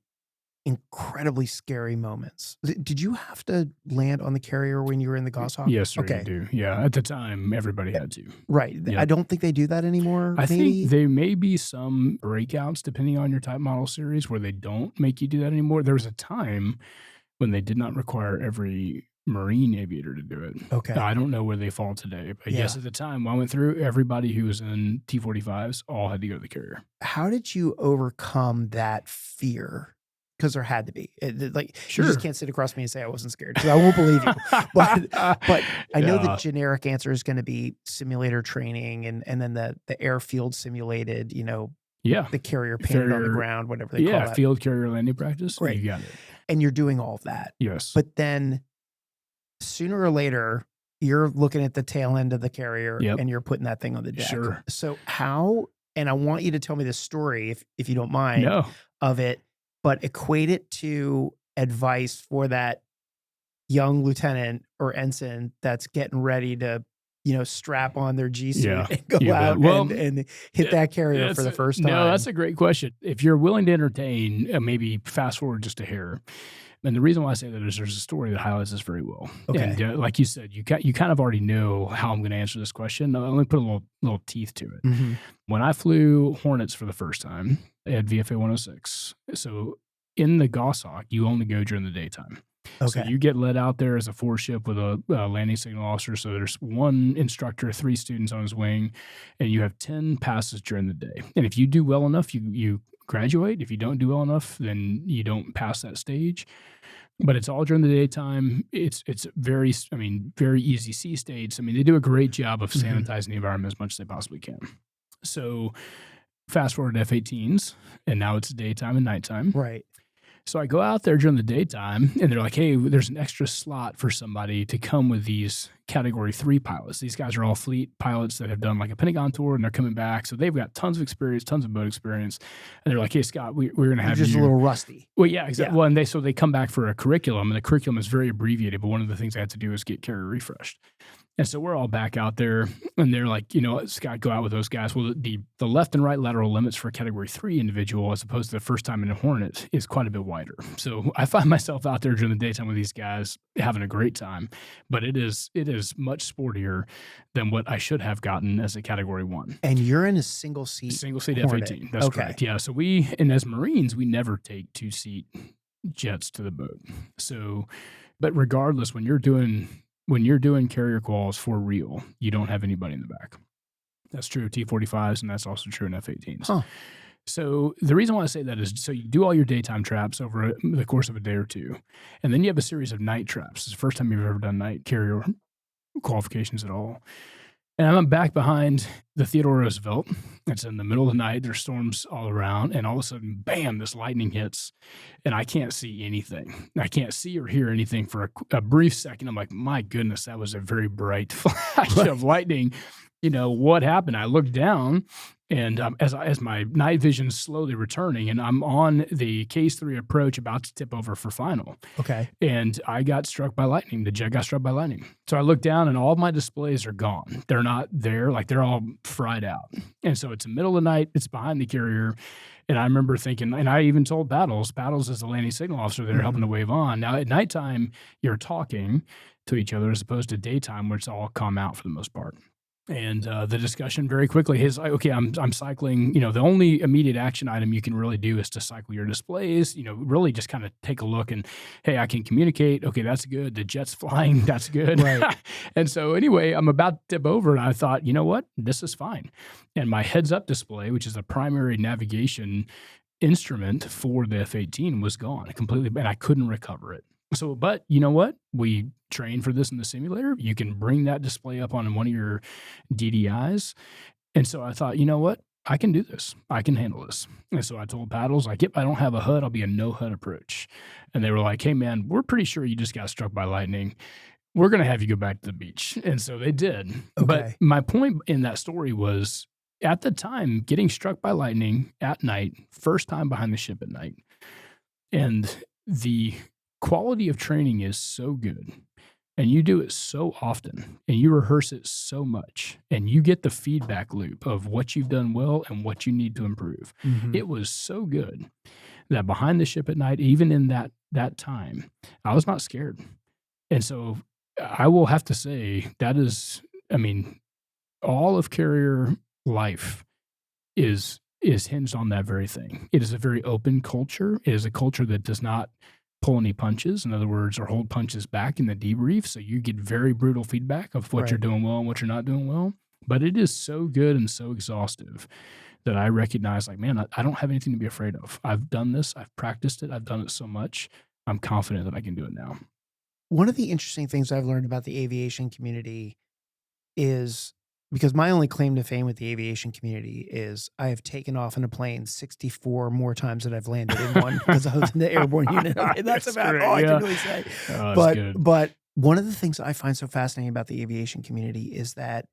incredibly scary moments. Did you have to land on the carrier when you were in the Goshawk? Yes, sir, you do. Yeah, at the time, everybody had to. Right. Yep. I don't think they do that anymore. I think there may be some breakouts depending on your type model series where they don't make you do that anymore. There was a time when they did not require every Marine aviator to do it. Okay. I don't know where they fall today, but yes, at the time when I went through, everybody who was in T-45s all had to go to the carrier. How did you overcome that fear? Because there had to be. Sure. You just can't sit across me and say I wasn't scared because I won't believe you. But I know the generic answer is going to be simulator training and then the airfield simulated, the carrier painted on the ground, whatever they call that. Yeah, field carrier landing practice. Right. You got it. And you're doing all of that. Yes. But then sooner or later, you're looking at the tail end of the carrier and you're putting that thing on the deck. Sure. So how, and I want you to tell me this story, if you don't mind, of it, but equate it to advice for that young lieutenant or ensign that's getting ready to, strap on their G suit and go out and hit that carrier for the first time. No, that's a great question. If you're willing to entertain, maybe fast forward just a hair. And the reason why I say that is there's a story that highlights this very well. Okay. And like you said, you kind of already know how I'm going to answer this question. Let me put a little teeth to it. Mm-hmm. When I flew Hornets for the first time at VFA 106, so in the Goshawk, you only go during the daytime. Okay. So you get led out there as a four ship with a landing signal officer. So there's one instructor, 3 students on his wing, and you have 10 passes during the day. And if you do well enough, you graduate. If you don't do well enough, then you don't pass that stage. But it's all during the daytime. It's very easy sea states. They do a great job of sanitizing the environment as much as they possibly can. So fast forward to F-18s, and now it's daytime and nighttime. Right. So I go out there during the daytime, and they're like, hey, there's an extra slot for somebody to come with these Category 3 pilots. These guys are all fleet pilots that have done like a Pentagon tour, and they're coming back. So they've got tons of experience, tons of boat experience. And they're like, hey, Scott, we're going to have you. Just a little rusty. Well, yeah, exactly. Yeah. Well, and they come back for a curriculum, and the curriculum is very abbreviated, but one of the things I had to do is get carrier refreshed. And so we're all back out there, and they're like, Scott, go out with those guys. Well, the left and right lateral limits for a Category 3 individual, as opposed to the first time in a Hornet, is quite a bit wider. So I find myself out there during the daytime with these guys having a great time, but it is much sportier than what I should have gotten as a Category 1. And you're in a single seat F-18. That's correct. Yeah. So and as Marines, we never take 2-seat jets to the boat. So, but regardless, when you're doing carrier quals for real, you don't have anybody in the back. That's true of T-45s, and that's also true in F-18s. Huh. So the reason why I say that is so you do all your daytime traps over the course of a day or two, and then you have a series of night traps. It's the first time you've ever done night carrier qualifications at all. And I'm back behind the Theodore Roosevelt. It's in the middle of the night. There's storms all around. And all of a sudden, bam, this lightning hits. And I can't see anything. I can't see or hear anything for a brief second. I'm like, my goodness, that was a very bright flash of lightning. What happened? I looked down, and as my night vision's slowly returning, and I'm on the Case 3 approach about to tip over for final. Okay. And I got struck by lightning. The jet got struck by lightning. So I look down, and all of my displays are gone. They're not there. Like, they're all fried out. And so it's the middle of the night. It's behind the carrier. And I remember thinking, and I even told Battles is the landing signal officer there helping to wave on. Now, at nighttime, you're talking to each other as opposed to daytime, where it's all calm out for the most part. And the discussion very quickly is like, okay, I'm cycling. The only immediate action item you can really do is to cycle your displays. Really just kind of take a look and, hey, I can communicate. Okay, that's good. The jet's flying. That's good. Right. And so anyway, I'm about to tip over, and I thought, you know what? This is fine. And my heads-up display, which is a primary navigation instrument for the F-18, was gone completely, and I couldn't recover it. So, but you know what? We train for this in the simulator. You can bring that display up on one of your DDIs. And so I thought, you know what? I can do this. I can handle this. And so I told paddles, like, if I don't have a HUD, I'll be a no HUD approach. And they were like, hey, man, we're pretty sure you just got struck by lightning. We're going to have you go back to the beach. And so they did. Okay. But my point in that story was, at the time, getting struck by lightning at night, first time behind the ship at night. And the quality of training is so good. And you do it so often, and you rehearse it so much, and you get the feedback loop of what you've done well and what you need to improve. Mhm. It was so good that behind the ship at night, even in that time, I was not scared. And so I will have to say that is, I mean, all of carrier life is hinged on that very thing. It is a very open culture. It is a culture that does not pull any punches, in other words, or hold punches back in the debrief. So you get very brutal feedback of what you're doing well and what you're not doing well. But it is so good and so exhaustive that I recognize, like, man, I don't have anything to be afraid of. I've done this. I've practiced it. I've done it so much. I'm confident that I can do it now. One of the interesting things I've learned about the aviation community is, because my only claim to fame with the aviation community is I have taken off in a plane 64 more times than I've landed in one because I was in the airborne unit. Okay, that's about great, all I yeah. can really say. Oh, that's good. But one of the things I find so fascinating about the aviation community is that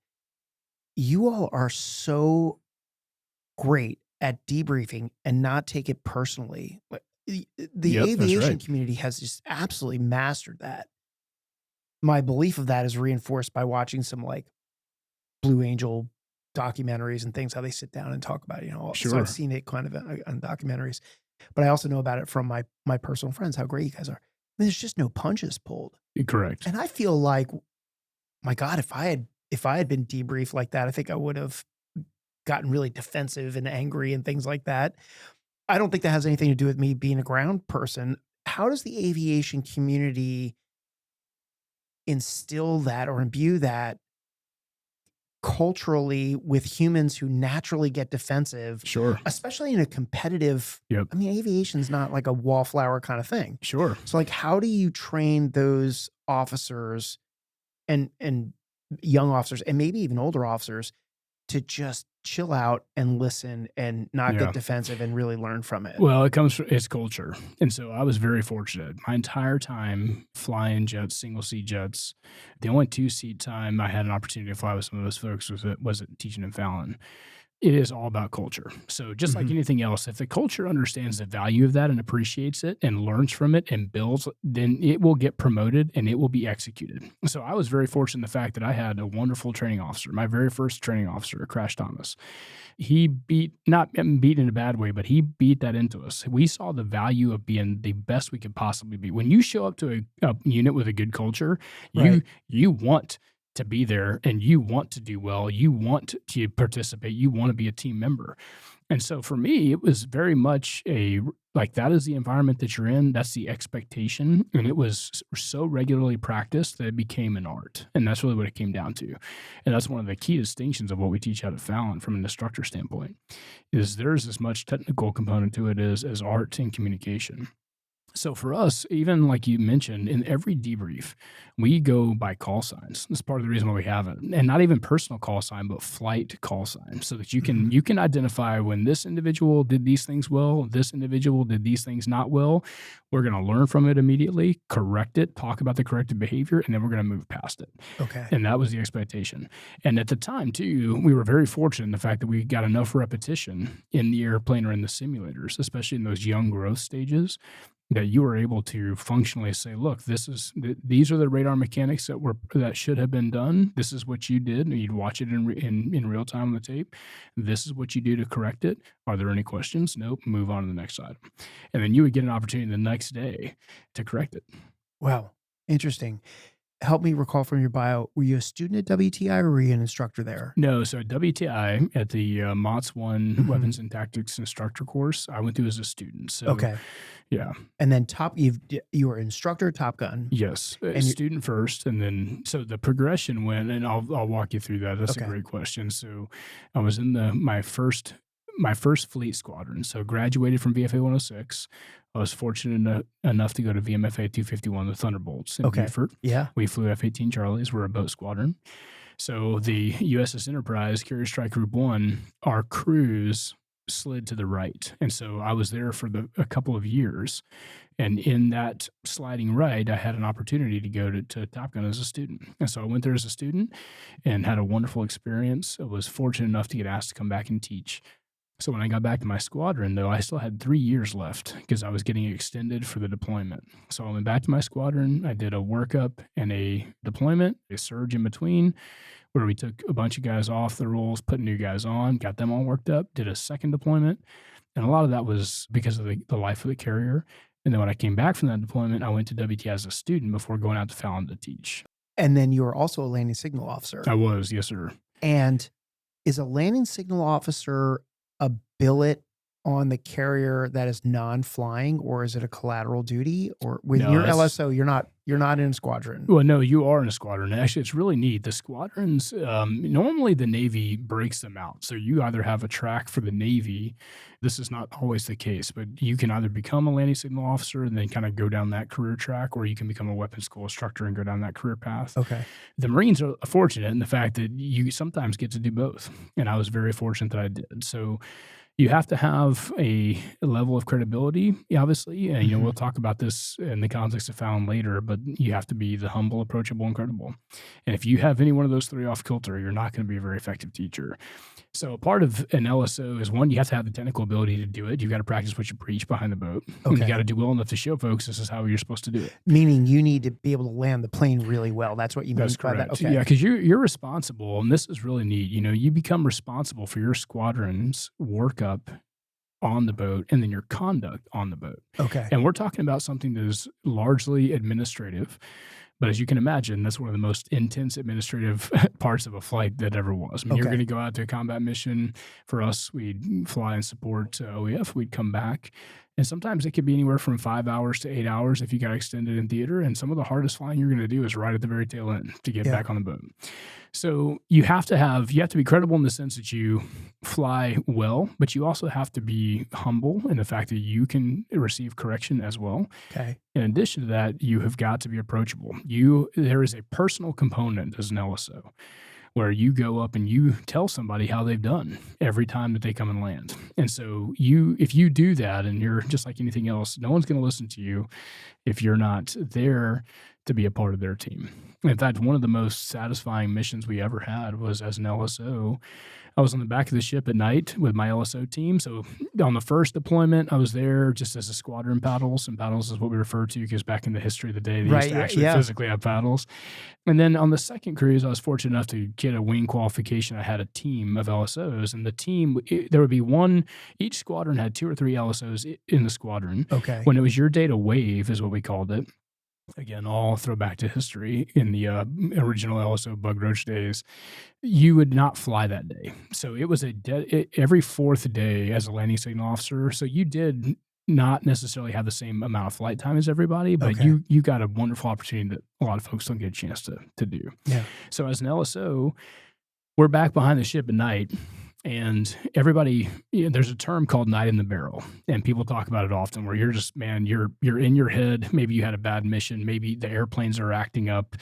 you all are so great at debriefing and not take it personally. Like, the Yep, that's aviation right. community has just absolutely mastered that. My belief of that is reinforced by watching some like Blue Angel documentaries and things, how they sit down and talk about it, you know. So Sure. I've seen it kind of on documentaries, but I also know about it from my personal friends, how great you guys are. I mean, there's just no punches pulled. Correct. And I feel like, my God, if I had been debriefed like that, I think I would have gotten really defensive and angry and things like that. I don't think that has anything to do with me being a ground person. How does the aviation community instill that or imbue that culturally with humans who naturally get defensive, Sure. especially in a competitive, Yep. I mean, aviation's not like a wallflower kind of thing. Sure. So like, how do you train those officers and young officers and maybe even older officers to just chill out and listen and not Yeah. get defensive and really learn from it? Well, it's culture. And so I was very fortunate. My entire time flying jets, single seat jets, the only 2-seat time I had an opportunity to fly with some of those folks was at teaching in Fallon. It is all about culture. So just like anything else, if the culture understands the value of that and appreciates it and learns from it and builds, then it will get promoted and it will be executed. So I was very fortunate in the fact that I had a wonderful training officer. My very first training officer, Crash Thomas. He not beat in a bad way, but he beat that into us. We saw the value of being the best we could possibly be. When you show up to a unit with a good culture, you want to be there and you want to do well. You want to participate. You want to be a team member. And so for me, it was very much that is the environment that you're in. That's the expectation. And it was so regularly practiced that it became an art. And that's really what it came down to. And that's one of the key distinctions of what we teach out at Fallon from an instructor standpoint, is there's as much technical component to it as art and communication. So for us, even like you mentioned, in every debrief, we go by call signs. That's part of the reason why we have it. And not even personal call sign, but flight call sign, so that you can identify when this individual did these things well, this individual did these things not well. We're going to learn from it immediately, correct it, talk about the corrected behavior, and then we're going to move past it. Okay. And that was the expectation. And at the time, too, we were very fortunate in the fact that we got enough repetition in the airplane or in the simulators, especially in those young growth stages, that you were able to functionally say, look, these are the radar mechanics that should have been done. This is what you did. And you'd watch it in real time on the tape. This is what you do to correct it. Are there any questions? Nope. Move on to the next item. And then you would get an opportunity the next day to correct it. Wow. Interesting. Help me recall from your bio, were you a student at WTI or were you an instructor there? No, so WTI at the MOTS 1 Weapons and Tactics Instructor course, I went through as a student. So, okay. Yeah. And then you were instructor, Top Gun. Yes. And student first. And then, so the progression went, and I'll walk you through that. That's a great question. So I was in my first fleet squadron. So graduated from VFA 106. I was fortunate enough to go to VMFA 251, the Thunderbolts in Beaufort. Yeah. We flew F-18 Charlies. We're a boat squadron. So the USS Enterprise, Carrier Strike Group 1, our crews slid to the right. And so I was there for a couple of years. And in that sliding right, I had an opportunity to go to Top Gun as a student. And so I went there as a student and had a wonderful experience. I was fortunate enough to get asked to come back and teach. So when I got back to my squadron, though, I still had 3 years left because I was getting extended for the deployment. So I went back to my squadron. I did a workup and a deployment, a surge in between, where we took a bunch of guys off the rolls, put new guys on, got them all worked up, did a second deployment. And a lot of that was because of the life of the carrier. And then when I came back from that deployment, I went to WT as a student before going out to Fallon to teach. And then you were also a landing signal officer. I was, yes, sir. And is a landing signal officer a billet on the carrier that is non-flying, or is it a collateral duty? Or with your LSO, you're not in a squadron. Well, no, you are in a squadron. Actually, it's really neat. The squadrons, normally the Navy breaks them out. So you either have a track for the Navy. This is not always the case, but you can either become a landing signal officer and then kind of go down that career track, or you can become a weapons school instructor and go down that career path. Okay. The Marines are fortunate in the fact that you sometimes get to do both. And I was very fortunate that I did. So you have to have a level of credibility, obviously. And, we'll talk about this in the context of Fallon later, but you have to be the humble, approachable, and credible. And if you have any one of those three off kilter, you're not going to be a very effective teacher. So part of an LSO is, one, you have to have the technical ability to do it. You've got to practice what you preach behind the boat. Okay. And you got to do well enough to show folks this is how you're supposed to do it. Meaning you need to be able to land the plane really well. That's what you mean by that? Okay. Yeah, because you're responsible, and this is really neat. You become responsible for your squadron's workup on the boat and then your conduct on the boat. Okay. And we're talking about something that is largely administrative. But as you can imagine, that's one of the most intense administrative parts of a flight that ever was. I mean, you're going to go out to a combat mission. For us, we'd fly and support OEF. We'd come back. And sometimes it could be anywhere from 5 hours to 8 hours if you got extended in theater. And some of the hardest flying you're going to do is right at the very tail end to get back on the boat. So you have to be credible in the sense that you fly well, but you also have to be humble in the fact that you can receive correction as well. Okay. In addition to that, you have got to be approachable. There is a personal component as an LSO where you go up and you tell somebody how they've done every time that they come and land. And so if you do that, and you're just like anything else, no one's going to listen to you if you're not there to be a part of their team. In fact, one of the most satisfying missions we ever had was as an LSO. I was on the back of the ship at night with my LSO team. So on the first deployment, I was there just as a squadron paddles, and paddles is what we refer to because back in the history of the day, they used to actually physically have paddles. And then on the second cruise, I was fortunate enough to get a wing qualification. I had a team of LSOs, and the team, there would be each squadron had 2 or 3 LSOs in the squadron. Okay. When it was your day to wave is what we called it. Again, all throwback to history in the original LSO Bug Roach days, you would not fly that day. So it was every 4th day as a landing signal officer. So you did not necessarily have the same amount of flight time as everybody, but you got a wonderful opportunity that a lot of folks don't get a chance to do. Yeah. So as an LSO, we're back behind the ship at night. And everybody, there's a term called night in the barrel, and people talk about it often where you're just, you're in your head. Maybe you had a bad mission. Maybe the airplanes are acting up,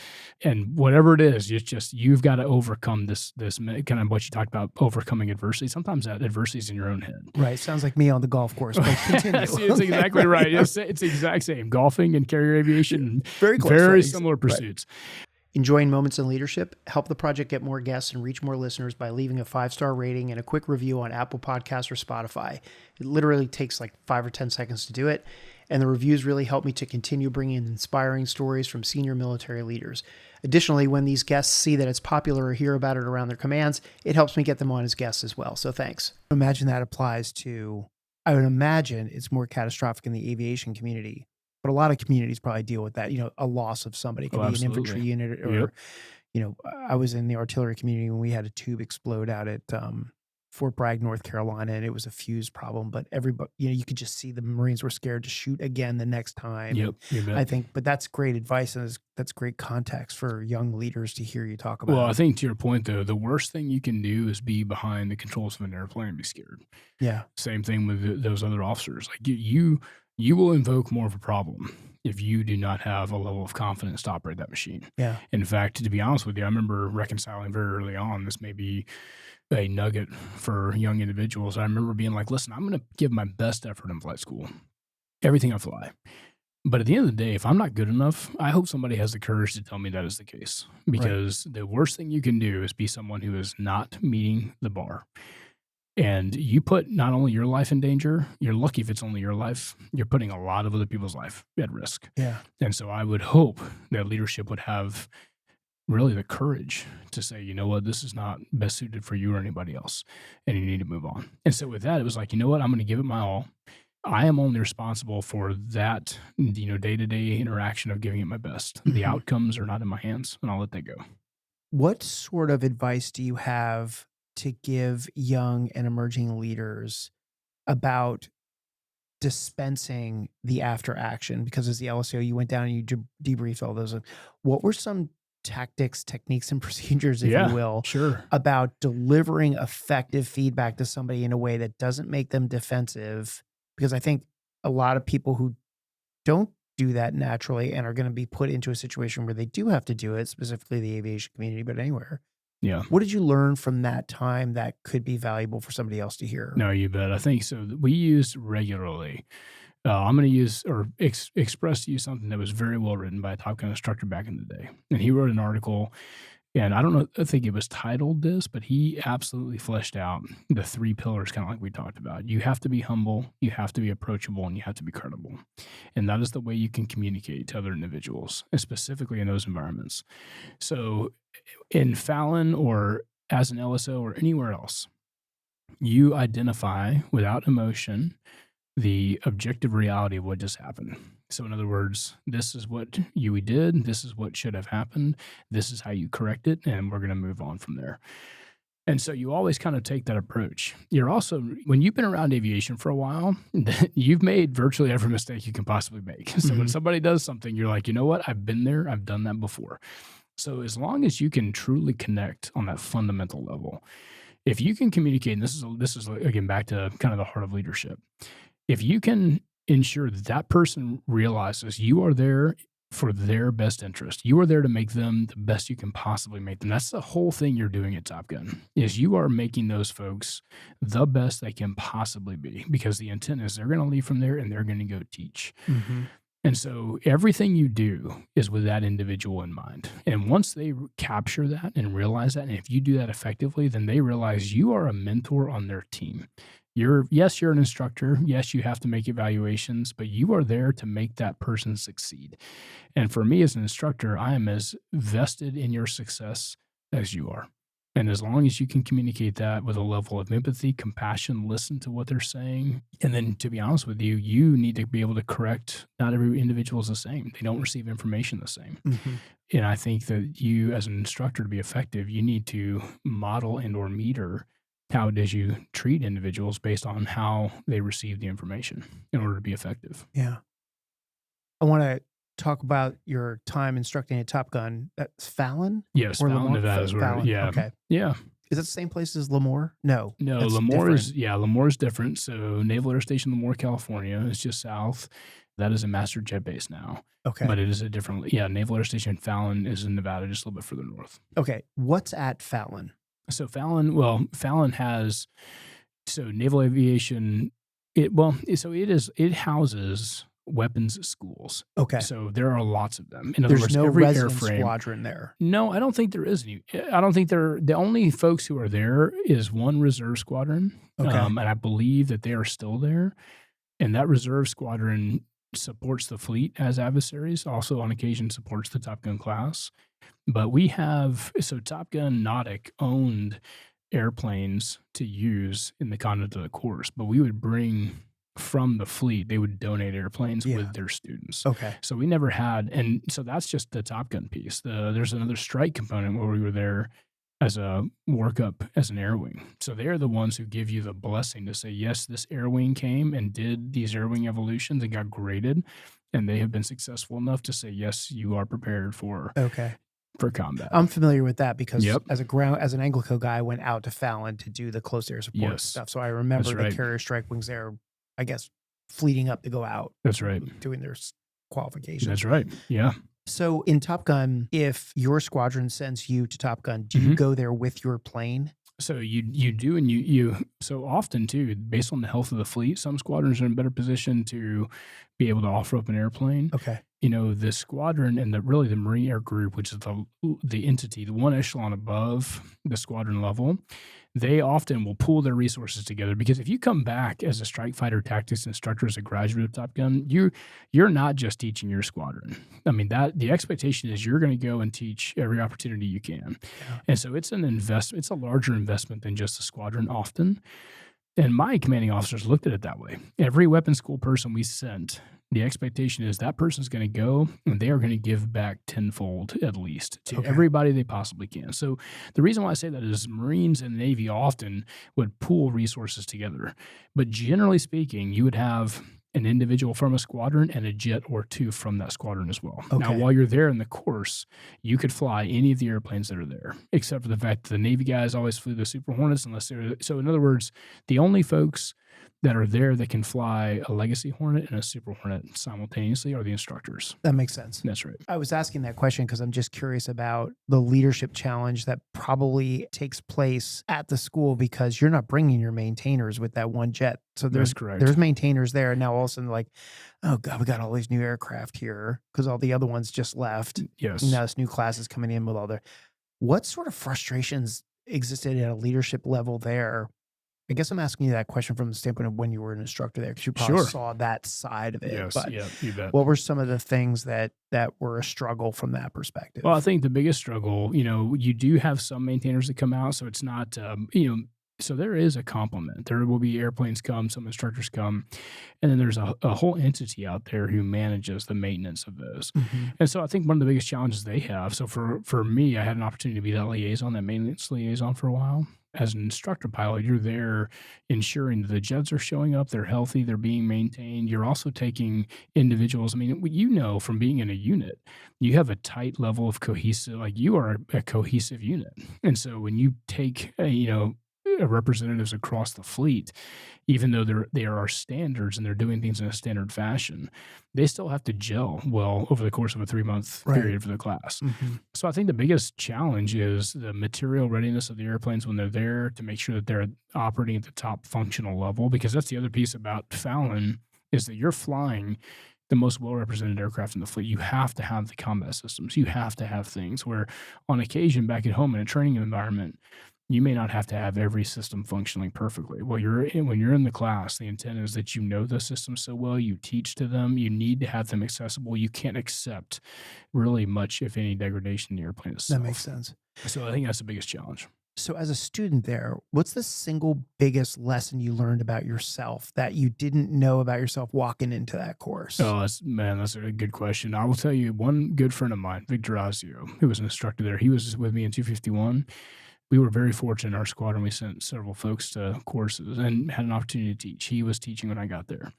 and whatever it is, it's just, you've got to overcome this kind of what you talked about, overcoming adversity. Sometimes that adversity is in your own head. Right. Sounds like me on the golf course, but continue. See, it's exactly right. It's the exact same. Golfing and carrier aviation, very close, very similar pursuits. Right. Enjoying Moments in Leadership? Help the project get more guests and reach more listeners by leaving a 5-star rating and a quick review on Apple Podcasts or Spotify. It literally takes like 5 or 10 seconds to do it, and the reviews really help me to continue bringing in inspiring stories from senior military leaders. Additionally, when these guests see that it's popular or hear about it around their commands, it helps me get them on as guests as well, so thanks. Imagine that applies to, I would imagine it's more catastrophic in the aviation community. But a lot of communities probably deal with that, a loss of somebody. It could be an infantry unit or, I was in the artillery community when we had a tube explode out at Fort Bragg, North Carolina, and it was a fuse problem. But everybody, you could just see the Marines were scared to shoot again the next time. Yep, I think, but that's great advice, and that's great context for young leaders to hear you talk about. Well, I think to your point, though, the worst thing you can do is be behind the controls of an airplane and be scared. Yeah. Same thing with those other officers. Like you will invoke more of a problem if you do not have a level of confidence to operate that machine. Yeah. In fact, to be honest with you, I remember reconciling very early on. This may be a nugget for young individuals. I remember being like, listen, I'm going to give my best effort in flight school, everything I fly. But at the end of the day, if I'm not good enough, I hope somebody has the courage to tell me that is the case. Because the worst thing you can do is be someone who is not meeting the bar. And you put not only your life in danger, you're lucky if it's only your life, you're putting a lot of other people's life at risk. Yeah. And so I would hope that leadership would have really the courage to say, you know what, this is not best suited for you or anybody else, and you need to move on. And so with that, it was like, you know what, I'm going to give it my all. I am only responsible for that, day-to-day interaction of giving it my best. The outcomes are not in my hands, and I'll let that go. What sort of advice do you have to give young and emerging leaders about dispensing the after action? Because as the LSO, you went down and you debriefed all those. What were some tactics, techniques, and procedures, if you will, about delivering effective feedback to somebody in a way that doesn't make them defensive? Because I think a lot of people who don't do that naturally and are going to be put into a situation where they do have to do it, specifically the aviation community, but anywhere. Yeah. What did you learn from that time that could be valuable for somebody else to hear? No, you bet. I think so. We used regularly. I'm going to use or express to you something that was very well written by a Top Gun instructor back in the day. And he wrote an article, and I think it was titled this, but he absolutely fleshed out the 3 pillars, kind of like we talked about. You have to be humble, you have to be approachable, and you have to be credible. And that is the way you can communicate to other individuals, and specifically in those environments. So in Fallon or as an LSO or anywhere else, you identify without emotion the objective reality of what just happened. So in other words, this is what we did, this is what should have happened, this is how you correct it, and we're going to move on from there. And so you always kind of take that approach. You're also, when you've been around aviation for a while, you've made virtually every mistake you can possibly make. So when somebody does something, you're like, you know what, I've been there, I've done that before. So as long as you can truly connect on that fundamental level, if you can communicate, and this is again back to kind of the heart of leadership, if you can ensure that that person realizes you are there for their best interest, you are there to make them the best you can possibly make them. That's the whole thing you're doing at Top Gun, is you are making those folks the best they can possibly be, because the intent is they're going to leave from there and they're going to go teach. And so everything you do is with that individual in mind. And once they capture that and realize that, and if you do that effectively, then they realize you are a mentor on their team. You're an instructor. Yes, you have to make evaluations, but you are there to make that person succeed. And for me as an instructor, I am as vested in your success as you are. And as long as you can communicate that with a level of empathy, compassion, listen to what they're saying. And then, to be honest with you, you need to be able to correct. Not every individual is the same. They don't receive information the same. And I think that you, as an instructor, to be effective, you need to model and or meter how it is you treat individuals based on how they receive the information in order to be effective. Yeah. I want to talk about your time instructing at Top Gun. That's Fallon? Yes, Fallon, Nevada is where, Okay. Yeah. Is that the same place as Lemoore? No. No, Lemoore is different. So Naval Air Station, Lemoore, California is just south. That is a master jet base now. Okay. But it is a different, Naval Air Station Fallon is in Nevada, just a little bit further north. Okay. What's at Fallon? So Fallon has, naval aviation, it houses weapons schools. Okay. So there are lots of them. In other There's words, no every resident airframe squadron there. No, I don't think there is any. I don't think the only folks who are there is one reserve squadron. Okay. And I believe that they are still there. And that reserve squadron supports the fleet as adversaries, also on occasion supports the Top Gun class. But we have, Top Gun NAWDC owned airplanes to use in the conduct of the course, but we would bring from the fleet, they would donate airplanes with their students. Okay. So we never had, and so that's just the Top Gun piece. There's another strike component where we were there as a workup as an air wing. So they're the ones who give you the blessing to say, yes, this air wing came and did these air wing evolutions and got graded, and they have been successful enough to say, yes, you are prepared for combat. I'm familiar with that because as an Anglico guy, I went out to Fallon to do the close air support stuff. So I remember the carrier strike wings there, I guess, fleeting up to go out. That's right. Doing their qualifications. That's right. Yeah. So in Top Gun, if your squadron sends you to Top Gun, do you go there with your plane? So you do, and you so often too, based on the health of the fleet, some squadrons are in a better position to be able to offer up an airplane. Okay. The squadron and the Marine Air Group, which is the entity, the one echelon above the squadron level, they often will pool their resources together, because if you come back as a strike fighter tactics instructor as a graduate of Top Gun, you're not just teaching your squadron. I mean, that the expectation is you're going to go and teach every opportunity you can. Yeah. And so it's an investment. It's a larger investment than just the squadron often. And my commanding officers looked at it that way. Every weapons school person we sent, the expectation is that person's going to go and they are going to give back tenfold at least to everybody they possibly can. So the reason why I say that is Marines and the Navy often would pool resources together. But generally speaking, you would have an individual from a squadron and a jet or two from that squadron as well. Okay. Now, while you're there in the course, you could fly any of the airplanes that are there, except for the fact that the Navy guys always flew the Super Hornets unless they're... So in other words, the only folks that are there that can fly a Legacy Hornet and a Super Hornet simultaneously are the instructors. That makes sense. That's right. I was asking that question because I'm just curious about the leadership challenge that probably takes place at the school, because you're not bringing your maintainers with that one jet. So That's correct. There's maintainers there. And now all of a sudden, like, oh God, we got all these new aircraft here because all the other ones just left. Yes. Now this new class is coming in with all their... What sort of frustrations existed at a leadership level there? I guess I'm asking you that question from the standpoint of when you were an instructor there, because you probably saw that side of it. Yes, but yeah, you bet. what were some of the things that were a struggle from that perspective? Well, I think the biggest struggle, you do have some maintainers that come out, so it's not, so there is a complement. There will be airplanes come, some instructors come, and then there's a whole entity out there who manages the maintenance of those. And so I think one of the biggest challenges they have, so for me, I had an opportunity to be that liaison, that maintenance liaison for a while. As an instructor pilot, you're there ensuring that the jets are showing up, they're healthy, they're being maintained. You're also taking individuals. I mean, from being in a unit, you have a tight level of cohesive, like you are a cohesive unit. And so when you take, representatives across the fleet, even though there are standards and they're doing things in a standard fashion, they still have to gel well over the course of a 3-month period for the class. So I think the biggest challenge is the material readiness of the airplanes when they're there, to make sure that they're operating at the top functional level, because that's the other piece about Fallon, is that you're flying the most well-represented aircraft in the fleet. You have to have the combat systems. You have to have things where on occasion back at home in a training environment, you may not have to have every system functioning perfectly. When you're in the class, the intent is that you know the system so well, you teach to them, you need to have them accessible. You can't accept really much, if any, degradation in the airplane itself. That makes sense. So I think that's the biggest challenge. So as a student there, what's the single biggest lesson you learned about yourself that you didn't know about yourself walking into that course? Oh, that's a good question. I will tell you, one good friend of mine, Victor Azio, who was an instructor there, he was with me in 251. We were very fortunate in our squadron. We sent several folks to courses and had an opportunity to teach. He was teaching when I got there.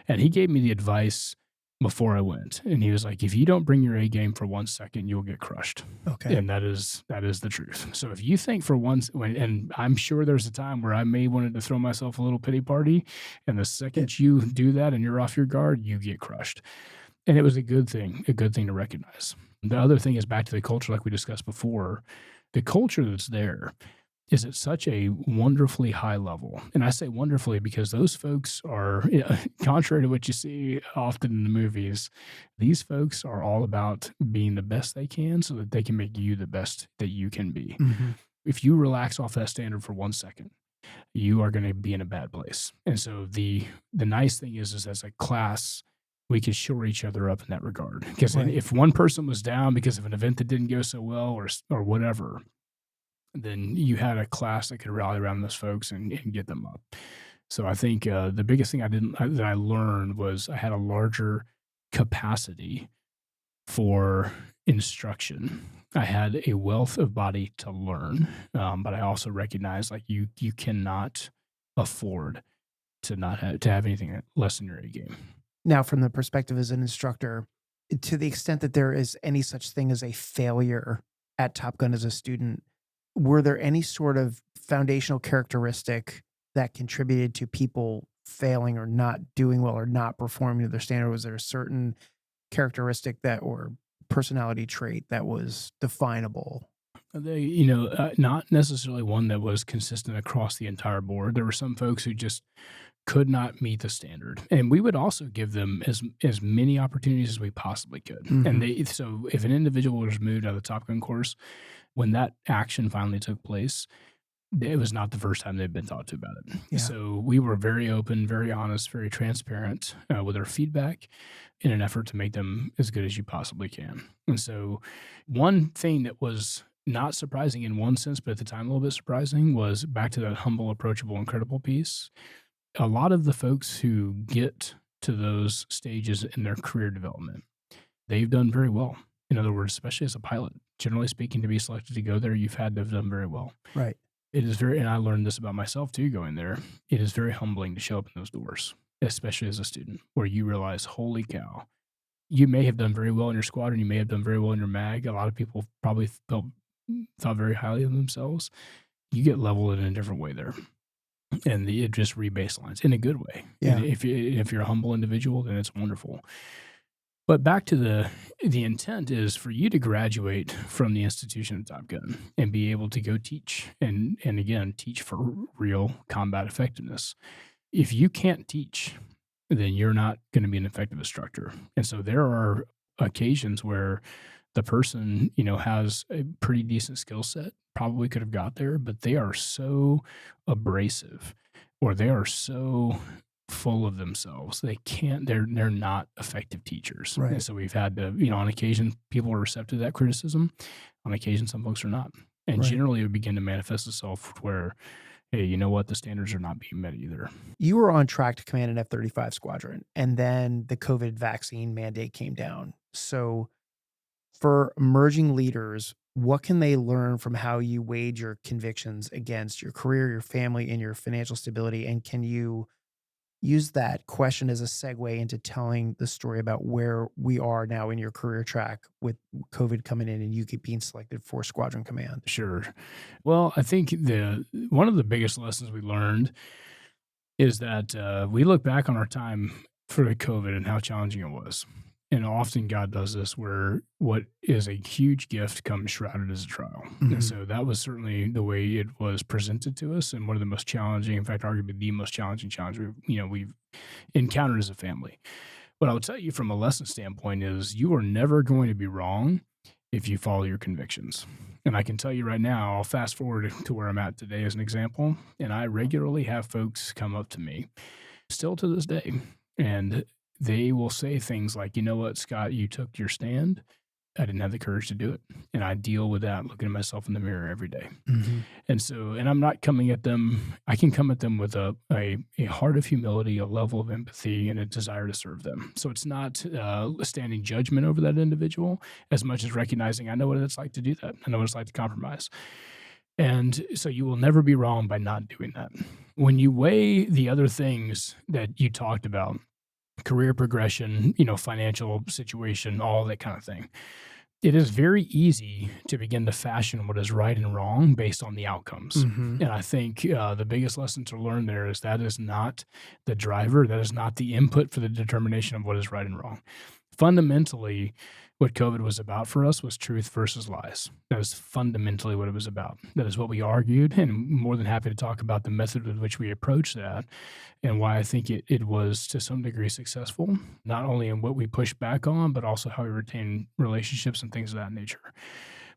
And he gave me the advice before I went. And he was like, if you don't bring your A game for 1 second, you'll get crushed. Okay. And that is the truth. So if you think for once, and I'm sure there's a time where I may wanted to throw myself a little pity party, and the second you do that and you're off your guard, you get crushed. And it was a good thing to recognize. The other thing is back to the culture, like we discussed before. The culture that's there is at such a wonderfully high level. And I say wonderfully because those folks are, contrary to what you see often in the movies, these folks are all about being the best they can so that they can make you the best that you can be. If you relax off that standard for 1 second, you are going to be in a bad place. And so the nice thing is as a class, we could shore each other up in that regard. Because if one person was down because of an event that didn't go so well or whatever, then you had a class that could rally around those folks and get them up. So I think the biggest thing that I learned was I had a larger capacity for instruction. I had a wealth of body to learn, but I also recognized like you cannot afford to not have anything less than your A game. Now, from the perspective as an instructor, to the extent that there is any such thing as a failure at Top Gun as a student, were there any sort of foundational characteristic that contributed to people failing or not doing well or not performing to their standard? Was there a certain characteristic that or personality trait that was definable? Not necessarily one that was consistent across the entire board. There were some folks who just could not meet the standard, and we would also give them as many opportunities as we possibly could. And so if an individual was moved out of the Top Gun course, when that action finally took place, it was not the first time they'd been talked to about it. Yeah. So we were very open, very honest, very transparent with our feedback in an effort to make them as good as you possibly can. And so one thing that was not surprising in one sense, but at the time a little bit surprising, was back to that humble, approachable, and credible piece. A lot of the folks who get to those stages in their career development, they've done very well. In other words, especially as a pilot, generally speaking, to be selected to go there, you've had to have done very well. Right. It is very, and I learned this about myself too, going there. It is very humbling to show up in those doors, especially as a student, where you realize, holy cow, you may have done very well in your squadron, you may have done very well in your mag. A lot of people probably thought very highly of themselves. You get leveled in a different way there. And it just rebaselines in a good way. Yeah. And if you're a humble individual, then it's wonderful. But back to the intent is for you to graduate from the institution of Top Gun and be able to go teach and again, teach for real combat effectiveness. If you can't teach, then you're not going to be an effective instructor. And so there are occasions where the person, has a pretty decent skill set, probably could have got there, but they are so abrasive or they are so full of themselves. They're not effective teachers. Right. And so we've had to, on occasion, people are receptive to that criticism. On occasion, some folks are not. And Right. generally it would begin to manifest itself where, hey, you know what? The standards are not being met either. You were on track to command an F-35 squadron, and then the COVID vaccine mandate came down. So for emerging leaders, what can they learn from how you weighed your convictions against your career, your family, and your financial stability? And can you use that question as a segue into telling the story about where we are now in your career track with COVID coming in and you being selected for squadron command? Sure. Well, I think one of the biggest lessons we learned is that we look back on our time for COVID and how challenging it was. And often God does this where what is a huge gift comes shrouded as a trial. And so that was certainly the way it was presented to us, and one of the most challenging, in fact, arguably the most challenging challenge we've encountered as a family. What I would tell you from a lesson standpoint is you are never going to be wrong if you follow your convictions. And I can tell you right now, I'll fast forward to where I'm at today as an example, and I regularly have folks come up to me, still to this day, and they will say things like, you know what, Scott, you took your stand. I didn't have the courage to do it. And I deal with that looking at myself in the mirror every day. And I'm not coming at them. I can come at them with a heart of humility, a level of empathy, and a desire to serve them. So it's not standing judgment over that individual as much as recognizing I know what it's like to do that. I know what it's like to compromise. And so you will never be wrong by not doing that. When you weigh the other things that you talked about, career progression, financial situation, all that kind of thing, it is very easy to begin to fashion what is right and wrong based on the outcomes. And I think the biggest lesson to learn there is that is not the driver. That is not the input for the determination of what is right and wrong. Fundamentally, what COVID was about for us was truth versus lies. That is fundamentally what it was about. That is what we argued, and I'm more than happy to talk about the method with which we approached that and why I think it was to some degree successful, not only in what we pushed back on, but also how we retain relationships and things of that nature.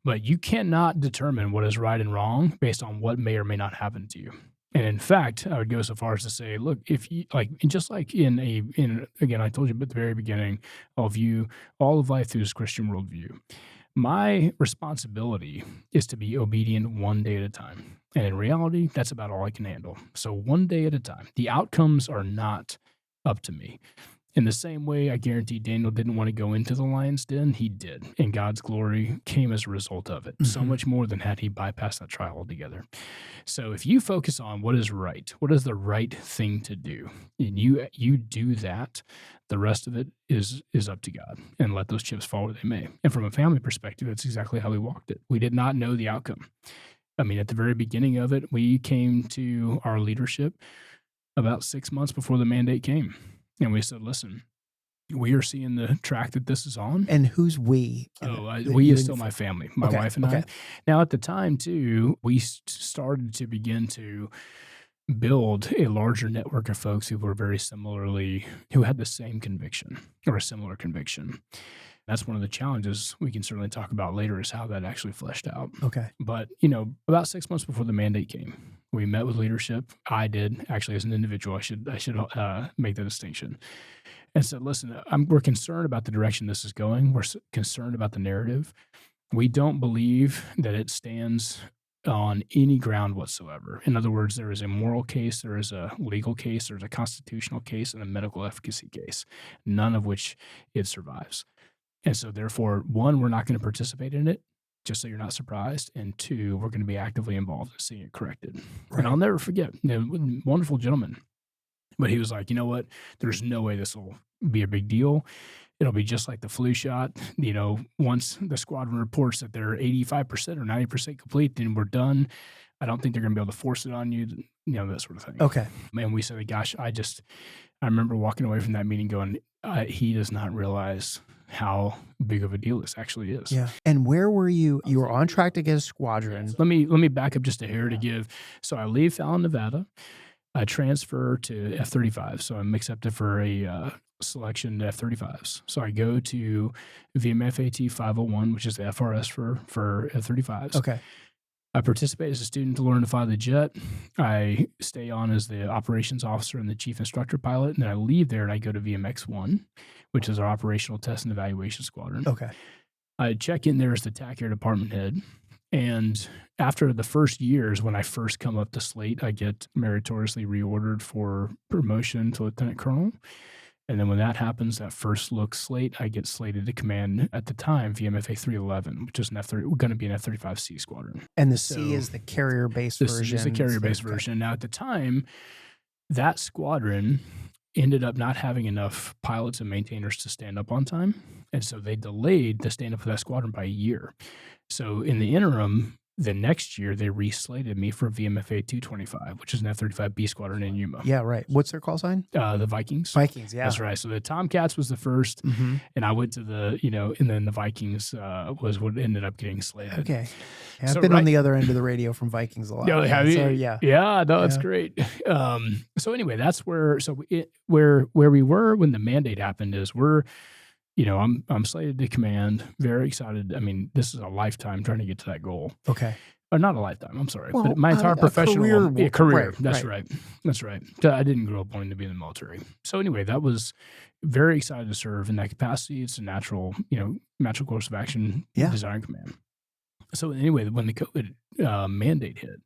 But you cannot determine what is right and wrong based on what may or may not happen to you. And in fact, I would go so far as to say, look, if you just like again, I told you at the very beginning, I'll view all of life through this Christian worldview. My responsibility is to be obedient one day at a time. And in reality, that's about all I can handle. So one day at a time. The outcomes are not up to me. In the same way, I guarantee Daniel didn't want to go into the lion's den. He did. And God's glory came as a result of it. So much more than had he bypassed that trial altogether. So if you focus on what is right, what is the right thing to do, and you do that, the rest of it is up to God, and let those chips fall where they may. And from a family perspective, that's exactly how we walked it. We did not know the outcome. I mean, at the very beginning of it, we came to our leadership about 6 months before the mandate came. And we said, listen, We are seeing the track that this is on. And who's we? We is still my family, my Okay, wife and okay. I. Now, at the time, too, we started to begin to build a larger network of folks who were who had the same conviction or a similar conviction. That's one of the challenges we can certainly talk about later, is how that actually fleshed out. Okay. But, about 6 months before the mandate came, we met with leadership. I did, actually, as an individual. I should make the distinction. And said, listen, we're concerned about the direction this is going. We're concerned about the narrative. We don't believe that it stands on any ground whatsoever. In other words, there is a moral case, there is a legal case, there's a constitutional case, and a medical efficacy case, none of which it survives. And so therefore, one, we're not going to participate in it, just so you're not surprised. And two, we're going to be actively involved in seeing it corrected. Right. And I'll never forget, wonderful gentleman. But he was like, you know what? There's no way this will be a big deal. It'll be just like the flu shot. Once the squadron reports that they're 85% or 90% complete, then we're done. I don't think they're going to be able to force it on you, that sort of thing. Okay. And we said, gosh, I remember walking away from that meeting going, he does not realize how big of a deal this actually is. Yeah. And where were you? You were on track to get a squadron. Let me back up just a hair to give. So I leave Fallon, Nevada. I transfer to F-35. So I'm accepted for a selection to F-35s. So I go to VMFAT 501, which is the FRS for F-35s. Okay. I participate as a student to learn to fly the jet. I stay on as the operations officer and the chief instructor pilot. And then I leave there and I go to VMX-1, which is our operational test and evaluation squadron. Okay. I check in there as the TAC Air Department head. And after the first years, when I first come up to slate, I get meritoriously reordered for promotion to lieutenant colonel. And then when that happens, that first look slate, I get slated to command, at the time, VMFA 311, which is going to be an F-35C squadron. And the C is the carrier-based version. This is the carrier-based version. Now, at the time, that squadron ended up not having enough pilots and maintainers to stand up on time. And so they delayed the stand-up of that squadron by a year. So in the interim, the next year, they reslated me for VMFA 225, which is an F-35B squadron in Yuma. Yeah, right. What's their call sign? The Vikings. Vikings, yeah. That's right. So the Tomcats was the first, and I went to and then the Vikings was what ended up getting slated. Okay. Yeah, I've been on the other end of the radio from Vikings a lot. Yeah, have you? So, yeah. Yeah, no, that's great. So anyway, that's where we were when the mandate happened is I'm slated to command, very excited. I mean, this is a lifetime trying to get to that goal. Okay. Or not a lifetime, I'm sorry. Well, but my entire professional career. Right, That's right. That's right. I didn't grow up wanting to be in the military. So anyway, that was very excited to serve in that capacity. It's a natural course of action, design command. So anyway, when the COVID mandate hit,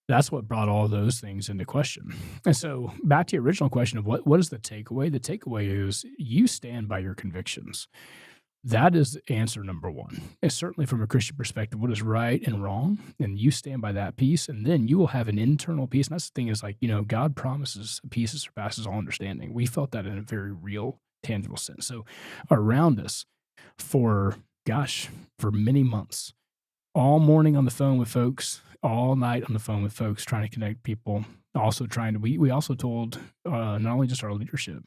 that's what brought all those things into question. And so back to your original question of what is the takeaway? The takeaway is you stand by your convictions. That is answer number one. And certainly from a Christian perspective, what is right and wrong, and you stand by that piece, and then you will have an internal peace. And that's the thing is God promises a peace that surpasses all understanding. We felt that in a very real, tangible sense. So around us for many months, all morning on the phone with folks, all night on the phone with folks, trying to connect people. Also we also told not only just our leadership,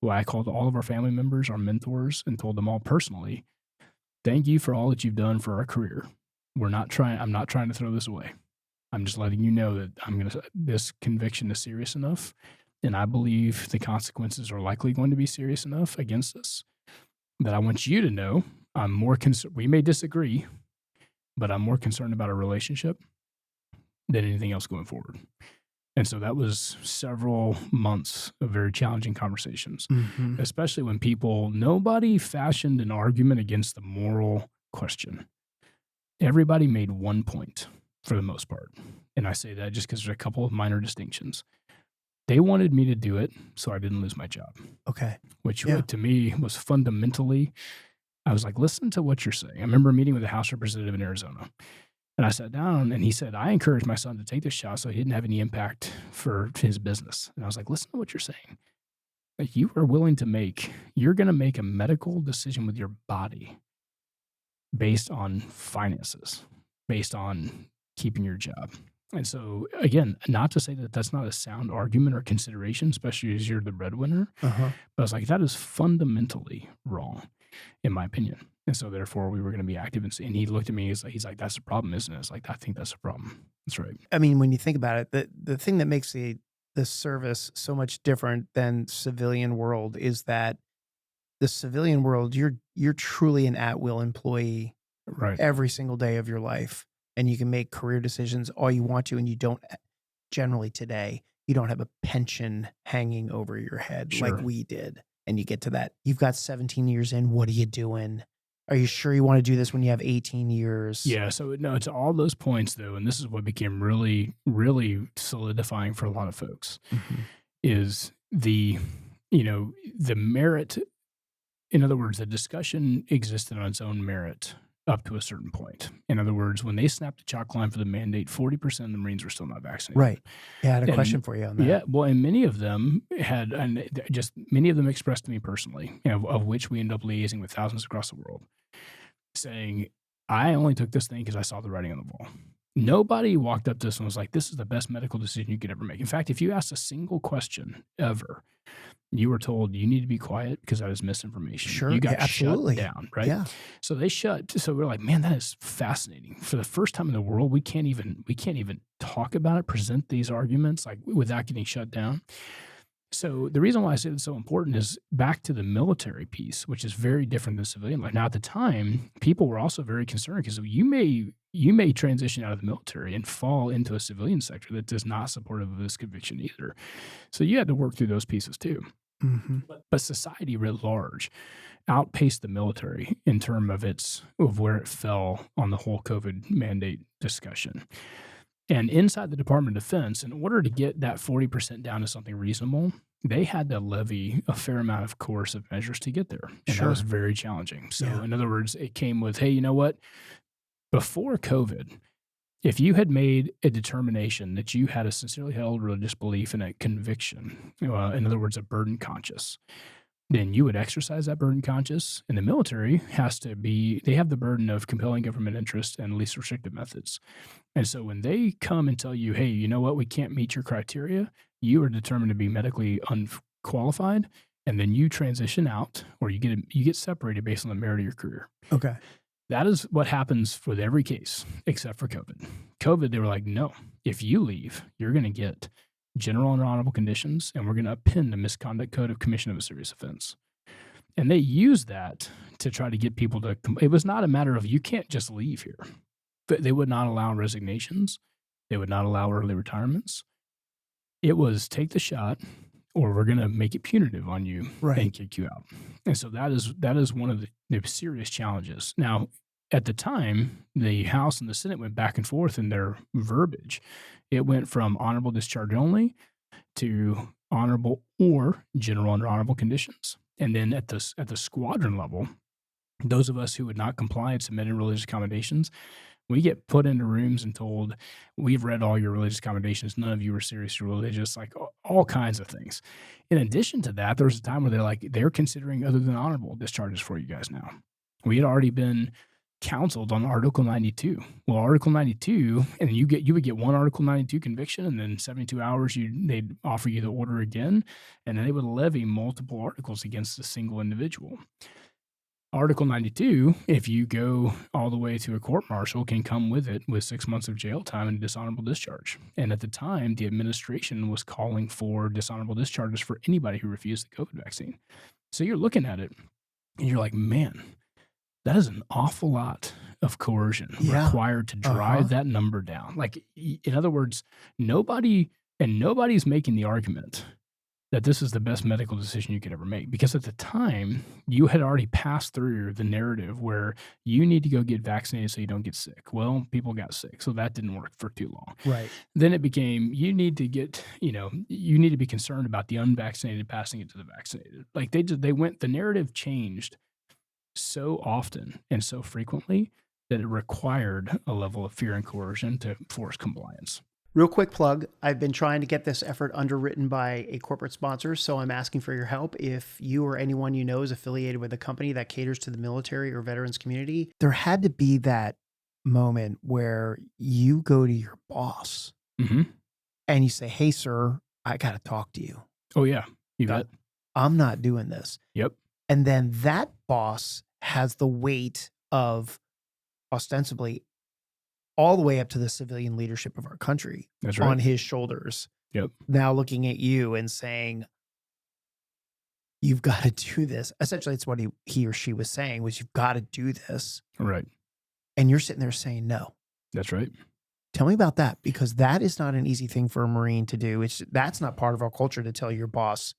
well, I called all of our family members, our mentors, and told them all personally, thank you for all that you've done for our career. I'm not trying to throw this away. I'm just letting you know that this conviction is serious enough, and I believe the consequences are likely going to be serious enough against us that I want you to know I'm more concerned. We may disagree, but I'm more concerned about our relationship than anything else going forward. And so that was several months of very challenging conversations, especially when nobody fashioned an argument against the moral question. Everybody made one point for the most part. And I say that just because there's a couple of minor distinctions. They wanted me to do it so I didn't lose my job. Okay. Which to me was fundamentally, I was like, listen to what you're saying. I remember a meeting with a House representative in Arizona. And I sat down and he said, I encouraged my son to take this shot so he didn't have any impact for his business. And I was like, listen to what you're saying. Like, you're going to make a medical decision with your body based on finances, based on keeping your job. And so, again, not to say that that's not a sound argument or consideration, especially as you're the breadwinner, Uh-huh. but I was like, that is fundamentally wrong, in my opinion. And so, therefore, we were going to be active. And he looked at me, he's like, that's the problem, isn't it? It's like, I think that's the problem. That's right. I mean, when you think about it, the thing that makes the service so much different than civilian world is that the civilian world, you're truly an at-will employee Right. every single day of your life, and you can make career decisions all you want to, and you don't generally today, you don't have a pension hanging over your head Sure. like we did. And you get to that, you've got 17 years in, what are you doing? Are you sure you want to do this when you have 18 years? Yeah. So, no, it's all those points, though. And this is what became really, really solidifying for a lot of folks is the merit. In other words, the discussion existed on its own merit up to a certain point. In other words, when they snapped the chalk line for the mandate, 40% of the Marines were still not vaccinated. Right. Yeah, I had a question for you on that. Yeah. Well, and many of them many of them expressed to me personally, of which we end up liaising with thousands across the world, saying, I only took this thing because I saw the writing on the wall. Nobody walked up to us and was like, this is the best medical decision you could ever make. In fact, if you asked a single question ever, you were told you need to be quiet because that is misinformation. Sure. You got absolutely. shut down, right? Yeah. So so we're like, man, that is fascinating. For the first time in the world, we can't even talk about it, present these arguments like without getting shut down. So the reason why I say it's so important is back to the military piece, which is very different than civilian life. Now, at the time, people were also very concerned because you may transition out of the military and fall into a civilian sector that does not support of this conviction either. So you had to work through those pieces too. But society writ large outpaced the military in terms of where it fell on the whole COVID mandate discussion. And inside the Department of Defense, in order to get that 40% down to something reasonable, they had to levy a fair amount of coercive measures to get there. And that was very challenging. So in other words, it came with, hey, you know what? Before COVID, if you had made a determination that you had a sincerely held religious belief and a conviction, in other words, a burden conscience, then you would exercise that burden conscience. And the military they have the burden of compelling government interest and least restrictive methods. And so when they come and tell you, hey, you know what, we can't meet your criteria, you are determined to be medically unqualified, and then you transition out or you get separated based on the merit of your career. Okay. That is what happens with every case except for COVID. COVID, they were like, no, if you leave, you're going to get general and honorable conditions, and we're going to append the misconduct code of commission of a serious offense. And they used that to try to get people to, it was not a matter of you can't just leave here. But they would not allow resignations. They would not allow early retirements. It was take the shot or we're going to make it punitive on you and kick you out. And so that is one of the serious challenges. Now, at the time, the House and the Senate went back and forth in their verbiage. It went from honorable discharge only to honorable or general and honorable conditions. And then at the squadron level, those of us who would not comply and submitted religious accommodations, we get put into rooms and told, we've read all your religious accommodations. None of you are seriously religious, like all kinds of things. In addition to that, there was a time where they're considering other than honorable discharges for you guys now. We had already been counseled on Article 92. Well, Article 92, and you would get one Article 92 conviction, and then 72 hours they'd offer you the order again, and then they would levy multiple articles against a single individual. Article 92, if you go all the way to a court-martial, can come with it with 6 months of jail time and dishonorable discharge. And at the time, the administration was calling for dishonorable discharges for anybody who refused the COVID vaccine. So you're looking at it, and you're like, man, that is an awful lot of coercion required to drive that number down. Like, in other words, nobody's making the argument that this is the best medical decision you could ever make. Because at the time, you had already passed through the narrative where you need to go get vaccinated so you don't get sick. Well, people got sick, so that didn't work for too long. Right. Then it became, you need to be concerned about the unvaccinated passing it to the vaccinated. Like the narrative changed so often and so frequently that it required a level of fear and coercion to force compliance. Real quick plug, I've been trying to get this effort underwritten by a corporate sponsor, so I'm asking for your help. If you or anyone you know is affiliated with a company that caters to the military or veterans community, there had to be that moment where you go to your boss and you say, "Hey, sir, I got to talk to you." Oh yeah, you bet. I'm not doing this. Yep. And then that boss has the weight of ostensibly all the way up to the civilian leadership of our country on his shoulders. Yep. Now looking at you and saying, "You've got to do this." Essentially, it's what he or she was saying was, "You've got to do this." Right. And you're sitting there saying, "No." That's right. Tell me about that, because that is not an easy thing for a Marine to do. That's not part of our culture, to tell your boss,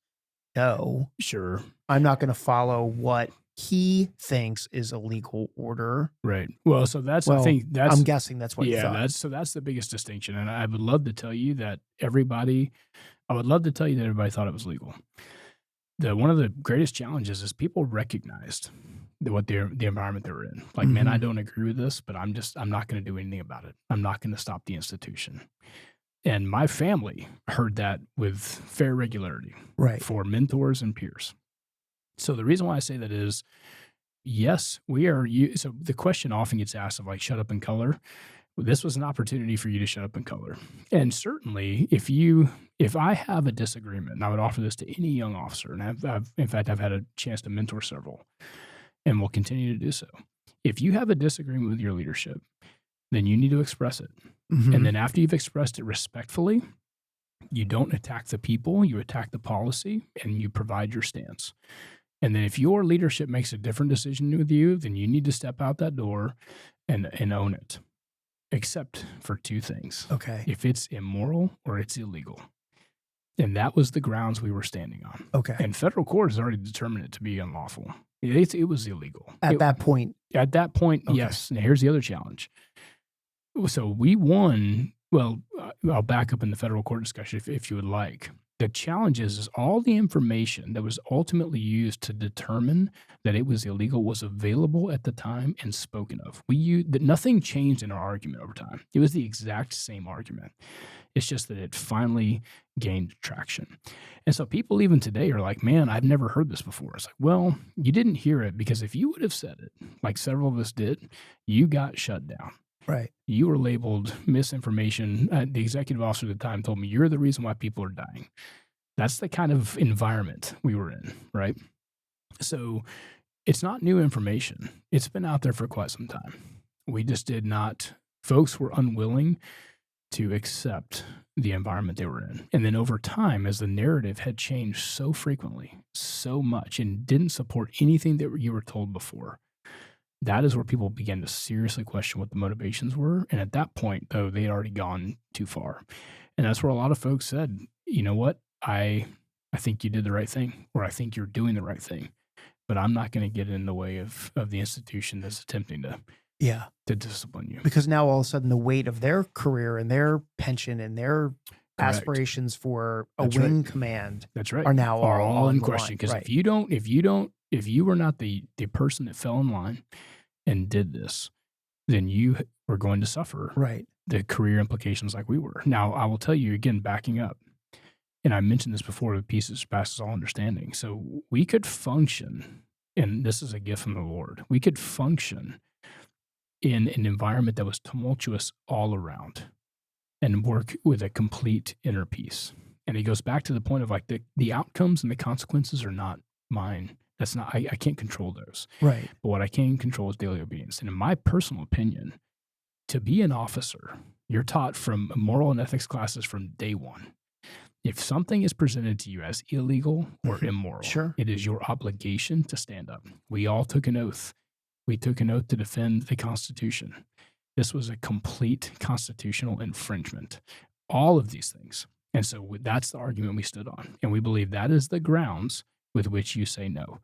"No, sure, I'm not going to follow what he thinks is a legal order." Right. Well, so I think that's, I'm guessing that's what you thought. That's the biggest distinction. And I would love to tell you that everybody thought it was legal. One of the greatest challenges is people recognized the environment they were in. Like, man, I don't agree with this, but I'm not going to do anything about it. I'm not going to stop the institution. And my family heard that with fair regularity, right, for mentors and peers. So the reason why I say that is, yes, we are. So the question often gets asked of, like, shut up in color. This was an opportunity for you to shut up in color. And certainly, if I have a disagreement, and I would offer this to any young officer, and in fact, I've had a chance to mentor several, and will continue to do so. If you have a disagreement with your leadership, then you need to express it. And then after you've expressed it respectfully, you don't attack the people, you attack the policy, and you provide your stance. And then if your leadership makes a different decision with you, then you need to step out that door and own it. Except for two things. Okay. If it's immoral or it's illegal. And that was the grounds we were standing on. Okay. And federal court has already determined it to be unlawful. It was illegal. At that point, okay. Yes. Now here's the other challenge. So we won. Well, I'll back up in the federal court discussion if you would like. The challenge is all the information that was ultimately used to determine that it was illegal was available at the time and spoken of. Nothing changed in our argument over time. It was the exact same argument. It's just that it finally gained traction. And so people even today are like, man, I've never heard this before. It's like, well, you didn't hear it because if you would have said it, like several of us did, you got shut down. Right. You were labeled misinformation. The executive officer at the time told me, you're the reason why people are dying. That's the kind of environment we were in, right? So it's not new information. It's been out there for quite some time. We just folks were unwilling to accept the environment they were in. And then over time, as the narrative had changed so frequently, so much, and didn't support anything that you were told before, that is where people began to seriously question what the motivations were. And at that point, though, they had already gone too far. And that's where a lot of folks said, you know what, I think you did the right thing, or I think you're doing the right thing, but I'm not going to get in the way of the institution that's attempting to discipline you. Because now all of a sudden the weight of their career and their pension and their aspirations for a wing command are now all in question. Because if you were not the person that fell in line and did this, then you were going to suffer the career implications like we were. Now, I will tell you again, backing up, and I mentioned this before, the peace surpasses all understanding. So we could function, and this is a gift from the Lord, we could function in an environment that was tumultuous all around and work with a complete inner peace. And it goes back to the point of, like, the outcomes and the consequences are not mine. That's not, I can't control those. Right. But what I can control is daily obedience. And in my personal opinion, to be an officer, you're taught from moral and ethics classes from day one. If something is presented to you as illegal or immoral, it is your obligation to stand up. We all took an oath. We took an oath to defend the Constitution. This was a complete constitutional infringement. All of these things. And so that's the argument we stood on. And we believe that is the grounds with which you say no.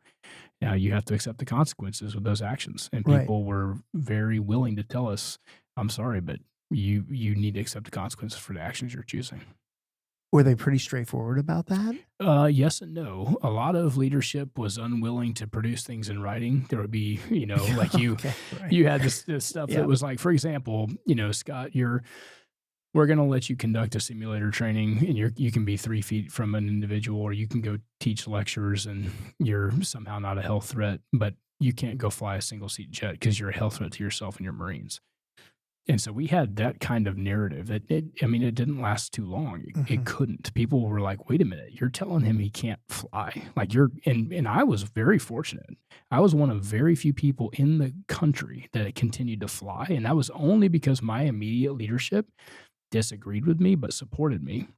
Now, you have to accept the consequences with those actions. And people were very willing to tell us, I'm sorry, but you need to accept the consequences for the actions you're choosing. Were they pretty straightforward about that? Yes and no. A lot of leadership was unwilling to produce things in writing. There would be, like you had this stuff that was like, for example, Scott, we're going to let you conduct a simulator training, and you can be 3 feet from an individual, or you can go teach lectures and you're somehow not a health threat, but you can't go fly a single seat jet because you're a health threat to yourself and your Marines. And so we had that kind of narrative. I mean, it didn't last too long. It couldn't. People were like, "Wait a minute, you're telling him he can't fly?" Like and I was very fortunate. I was one of very few people in the country that continued to fly, and that was only because my immediate leadership disagreed with me but supported me.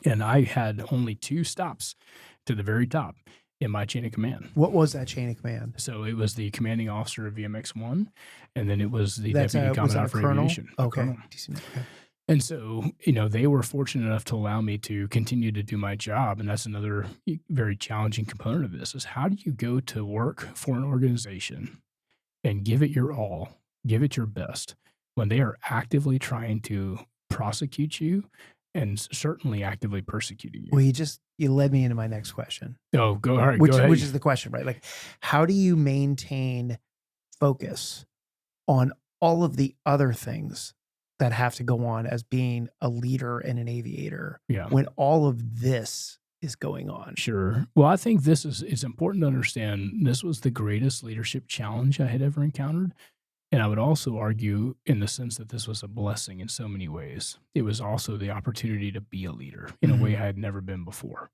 And I had only 2 stops to the very top in my chain of command. What was that chain of command? So it was the commanding officer of VMX-1, and then it was the That's deputy was that commandant a for colonel? aviation. Okay. Colonel. Okay. And so, they were fortunate enough to allow me to continue to do my job. And that's another very challenging component of this is how do you go to work for an organization and give it your all, give it your best when they are actively trying to prosecute you and certainly actively persecuting you? Well, you led me into my next question. Oh, go ahead. Which is the question, right? Like, how do you maintain focus on all of the other things that have to go on as being a leader and an aviator when all of this is going on? Sure. Well, I think it's important to understand this was the greatest leadership challenge I had ever encountered. And I would also argue in the sense that this was a blessing in so many ways. It was also the opportunity to be a leader in a way I had never been before.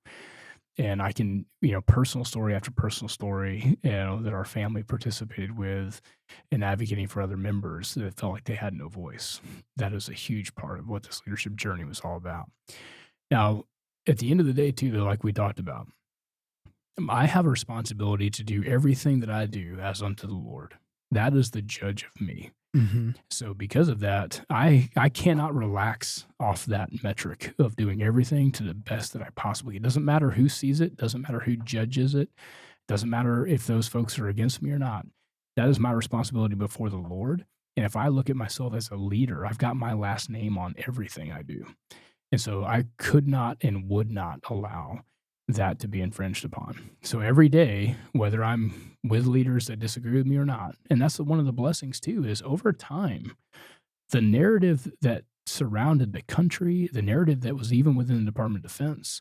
And I can, personal story after personal story, that our family participated with in advocating for other members that felt like they had no voice. That is a huge part of what this leadership journey was all about. Now, at the end of the day, too, though, like we talked about, I have a responsibility to do everything that I do as unto the Lord. That is the judge of me. So because of that, I cannot relax off that metric of doing everything to the best that I possibly. It doesn't matter who sees it. Doesn't matter who judges it. Doesn't matter if those folks are against me or not. That is my responsibility before the Lord. And if I look at myself as a leader, I've got my last name on everything I do. And so I could not and would not allow that to be infringed upon. So every day, whether I'm with leaders that disagree with me or not, and that's one of the blessings too, is over time, the narrative that surrounded the country, the narrative that was even within the Department of Defense,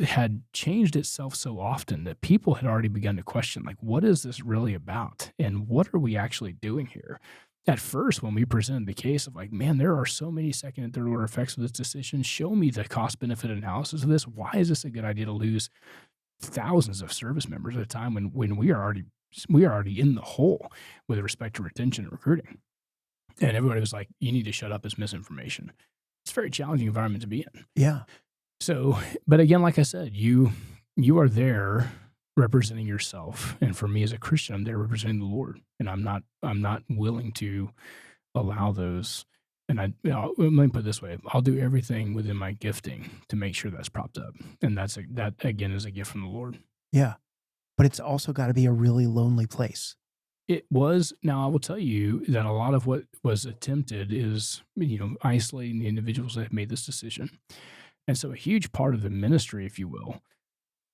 had changed itself so often that people had already begun to question, like, what is this really about? And what are we actually doing here? At first, when we presented the case of like, man, there are so many second and third order effects of this decision. Show me the cost benefit analysis of this. Why is this a good idea to lose thousands of service members at a time when we are already in the hole with respect to retention and recruiting? And everybody was like, you need to shut up, it's misinformation. It's a very challenging environment to be in. Yeah. So, but again, like I said, you are there representing yourself, and for me as a Christian, I'm there representing the Lord, and I'm not willing to allow those. And let me put it this way: I'll do everything within my gifting to make sure that's propped up, and that again is a gift from the Lord. Yeah, but it's also got to be a really lonely place. It was. Now, I will tell you that a lot of what was attempted is, isolating the individuals that have made this decision, and so a huge part of the ministry, if you will,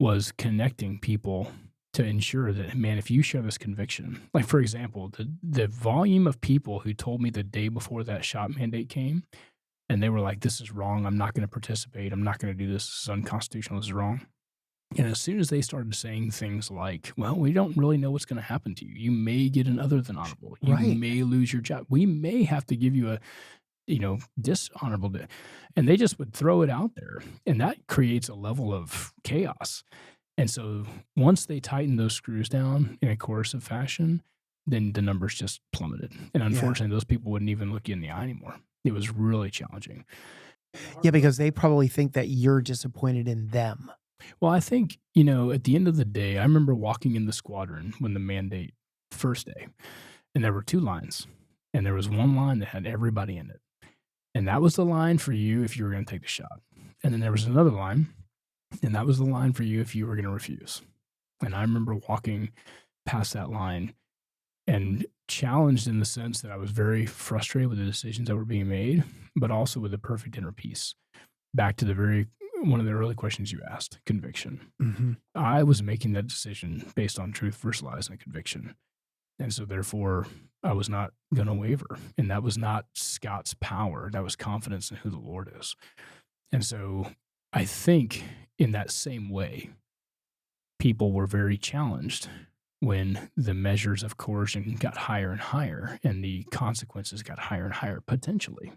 was connecting people to ensure that, man, if you share this conviction, like for example, the volume of people who told me the day before that shot mandate came, and they were like, this is wrong, I'm not going to participate, I'm not going to do this, this is unconstitutional, this is wrong. And as soon as they started saying things like, well, we don't really know what's going to happen to you. You may get an other than honorable. You may lose your job. We may have to give you a dishonorable day. And they just would throw it out there. And that creates a level of chaos. And so once they tightened those screws down in a coercive fashion, then the numbers just plummeted. And unfortunately, those people wouldn't even look you in the eye anymore. It was really challenging. Yeah, because they probably think that you're disappointed in them. Well, I think, at the end of the day, I remember walking in the squadron when the mandate first day, and there were 2 lines. And there was one line that had everybody in it. And that was the line for you if you were going to take the shot. And then there was another line, and that was the line for you if you were going to refuse. And I remember walking past that line and challenged in the sense that I was very frustrated with the decisions that were being made, but also with the perfect inner peace. Back to one of the early questions you asked, conviction. I was making that decision based on truth versus lies and conviction. And so therefore, I was not going to waver. And that was not Scott's power. That was confidence in who the Lord is. And so I think in that same way, people were very challenged when the measures of coercion got higher and higher and the consequences got higher and higher potentially.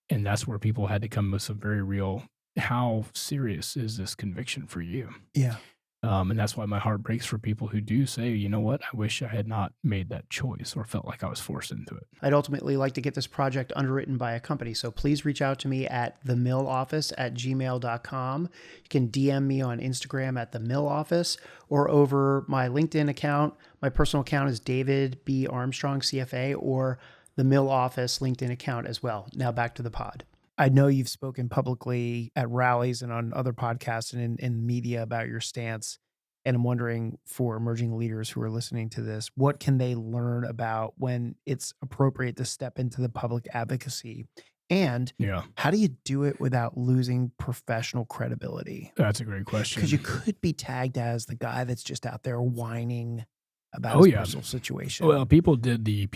And that's where people had to come with some very real, how serious is this conviction for you? Yeah. And that's why my heart breaks for people who do say, you know what, I wish I had not made that choice or felt like I was forced into it. I'd ultimately like to get this project underwritten by a company. So please reach out to me at themilloffice@gmail.com. You can DM me on Instagram at themilloffice or over my LinkedIn account. My personal account is David B. Armstrong, CFA, or the Mill Office LinkedIn account as well. Now back to the pod. I know you've spoken publicly at rallies and on other podcasts and in media about your stance. And I'm wondering, for emerging leaders who are listening to this, what can they learn about when it's appropriate to step into the public advocacy? And how do you do it without losing professional credibility? That's a great question. Because you could be tagged as the guy that's just out there whining about his personal situation. Well, people you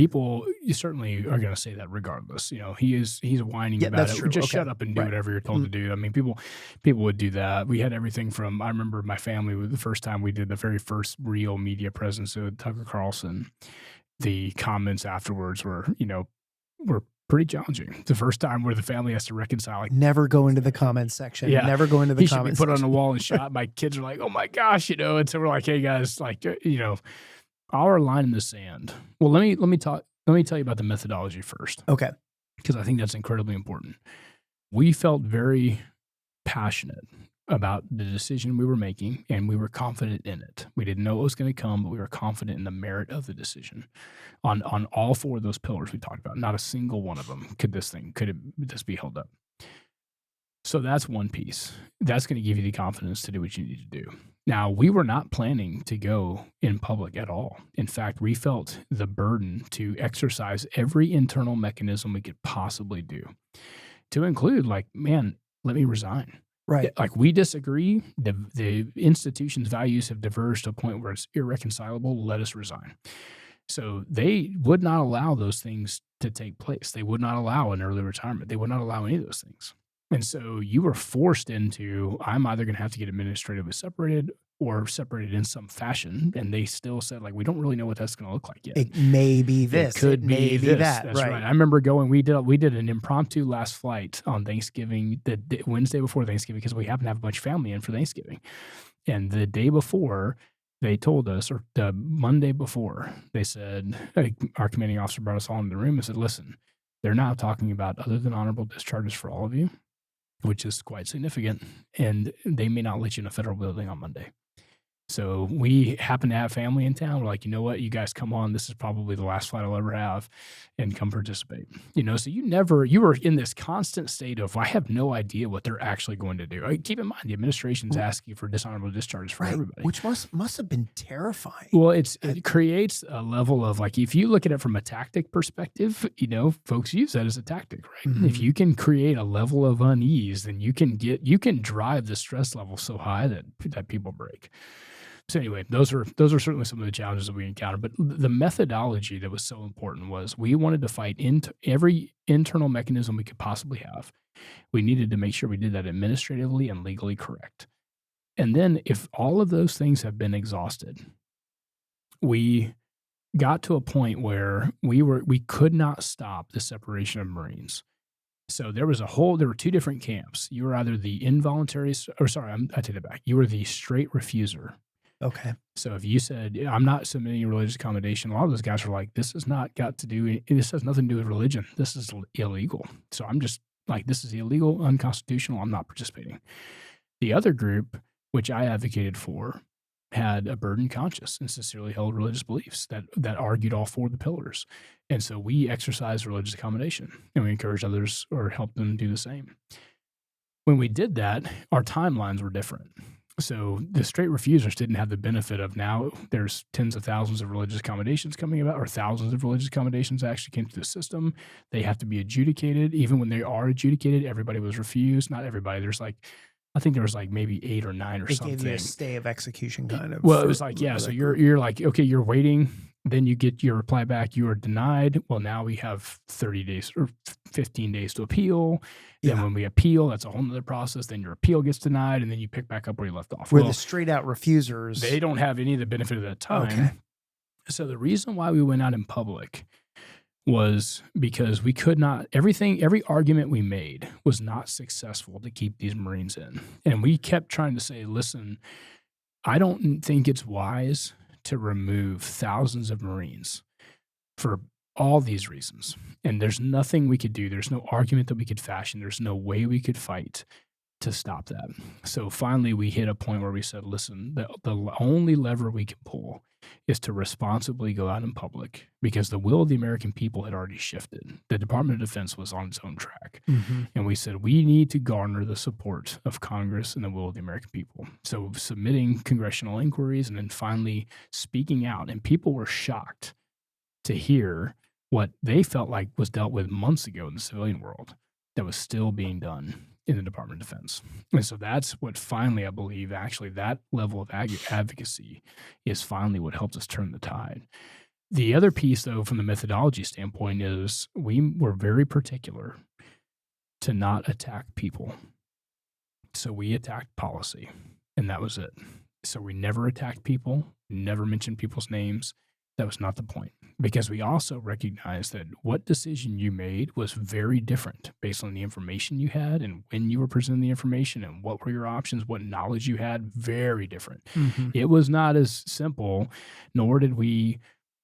certainly are going to say that regardless. He's whining about it. True. Just shut up and do whatever you're told to do. I mean, people would do that. We had everything from, I remember my family, the first time we did the very first real media presence with Tucker Carlson, the comments afterwards were pretty challenging. The first time where the family has to reconcile. Like, never go into the comments section. Yeah. Never go into the comments section. Put on the wall and shot. My kids are like, oh my gosh, and so we're like, hey guys, our line in the sand. Well, let me tell you about the methodology first. Okay. Because I think that's incredibly important. We felt very passionate about the decision we were making, and we were confident in it. We didn't know what was going to come, but we were confident in the merit of the decision on all four of those pillars we talked about. Not a single one of them could this be held up. So that's one piece. That's going to give you the confidence to do what you need to do. Now, we were not planning to go in public at all. In fact, we felt the burden to exercise every internal mechanism we could possibly do, to include let me resign. Right. Like, we disagree. The institution's values have diverged to a point where it's irreconcilable. Let us resign. So they would not allow those things to take place. They would not allow an early retirement. They would not allow any of those things. And so you were forced into, I'm either going to have to get administratively separated or separated in some fashion. And they still said, we don't really know what that's going to look like yet. It may be this. It could be this. That. That's right. I remember we did an impromptu last flight on Thanksgiving, the Wednesday before Thanksgiving, because we happen to have a bunch of family in for Thanksgiving. And the day before, they told us, or the Monday before, they said, our commanding officer brought us all into the room and said, listen, they're now talking about other than honorable discharges for all of you, which is quite significant, and they may not let you in a federal building on Monday. So we happen to have family in town. We're like, you know what? You guys come on. This is probably the last flight I'll ever have, and come participate. So you were in this constant state of, I have no idea what they're actually going to do. Keep in mind, the administration's asking for dishonorable discharges for everybody. Which must have been terrifying. Well, it creates a level of, if you look at it from a tactic perspective, folks use that as a tactic, right? Mm-hmm. If you can create a level of unease, then you can drive the stress level so high that people break. So anyway, those are certainly some of the challenges that we encountered. But the methodology that was so important was we wanted to fight into every internal mechanism we could possibly have. We needed to make sure we did that administratively and legally correct. And then if all of those things have been exhausted, we got to a point where we could not stop the separation of Marines. So there were two different camps. You were either the involuntary, I take that back. You were the straight refuser. Okay. So if you said, I'm not submitting a religious accommodation, a lot of those guys were like, this has nothing to do with religion. This is illegal. So I'm just like, this is illegal, unconstitutional. I'm not participating. The other group, which I advocated for, had a burdened conscience and sincerely held religious beliefs that argued all four of the pillars. And so we exercised religious accommodation, and we encouraged others or helped them do the same. When we did that, our timelines were different. So the straight refusers didn't have the benefit of, now there's tens of thousands of religious accommodations coming about, or thousands of religious accommodations actually came through the system. They have to be adjudicated. Even when they are adjudicated, everybody was refused. Not everybody. I think there was maybe 8 or 9 or something. They gave you a stay of execution kind of. Well, it was so you're like, okay, you're waiting. Then you get your reply back, you are denied. Well, now we have 30 days or 15 days to appeal. Then when we appeal, that's a whole nother process. Then your appeal gets denied, and then you pick back up where you left off. Where the straight out refusers, they don't have any of the benefit of that time. Okay. So the reason why we went out in public was because we could not, every argument we made was not successful to keep these Marines in. And we kept trying to say, listen, I don't think it's wise to remove thousands of Marines for all these reasons. And there's nothing we could do. There's no argument that we could fashion. There's no way we could fight to stop that. So finally, we hit a point where we said, listen, the only lever we can pull is to responsibly go out in public, because the will of the American people had already shifted. The Department of Defense was on its own track. And we said, we need to garner the support of Congress and the will of the American people. So submitting congressional inquiries and then finally speaking out. And people were shocked to hear what they felt like was dealt with months ago in the civilian world that was still being done in the Department of Defense. And so that's what finally, I believe, actually that level of advocacy is finally what helped us turn the tide. The other piece, though, from the methodology standpoint is we were very particular to not attack people. So we attacked policy, and that was it. So we never attacked people, never mentioned people's names. That was not the point, because we also recognized that what decision you made was very different based on the information you had and when you were presenting the information and what were your options, what knowledge you had, very different. It was not as simple, nor did we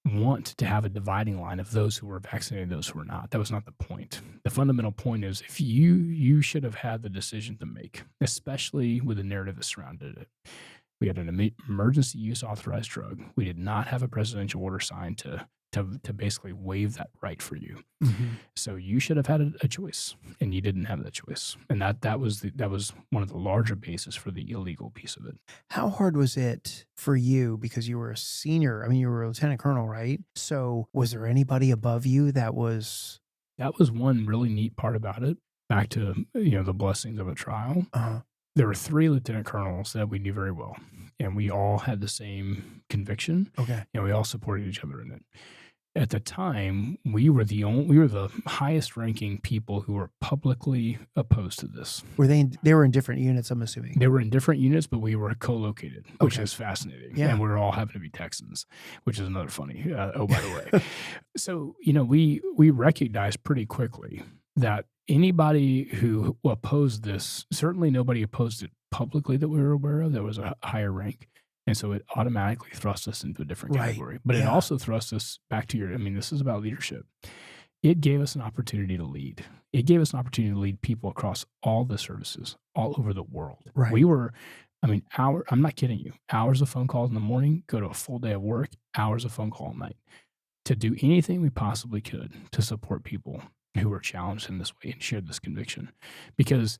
want to have a dividing line of those who were vaccinated and those who were not. That was not the point. The fundamental point is if you should have had the decision to make, especially with the narrative that surrounded it. We had an emergency use authorized drug. We did not have a presidential order signed to basically waive that right for you. So you should have had a choice, and you didn't have that choice. And that was one of the larger bases for the illegal piece of it. How hard was it for you, because you were a senior? I mean, you were a lieutenant colonel, right? So was there anybody above you that was? That was one really neat part about it. Back to the blessings of a trial. There were 3 lieutenant colonels that we knew very well, and we all had the same conviction. Okay. And we all supported each other in it. At the time, we were the highest ranking people who were publicly opposed to this. Were they were in different units, I'm assuming? They were in different units, but we were co-located, which is fascinating. Yeah. And we all happened to be Texans, which is another funny, by the way. So, we recognized pretty quickly that anybody who opposed this, certainly nobody opposed it publicly that we were aware of that was a higher rank. And so it automatically thrust us into a different category. But it also thrust us back to this is about leadership. It gave us an opportunity to lead. It gave us an opportunity to lead people across all the services, all over the world. Right. We were, I'm not kidding you, hours of phone calls in the morning, go to a full day of work, hours of phone call at night, to do anything we possibly could to support people who were challenged in this way and shared this conviction. Because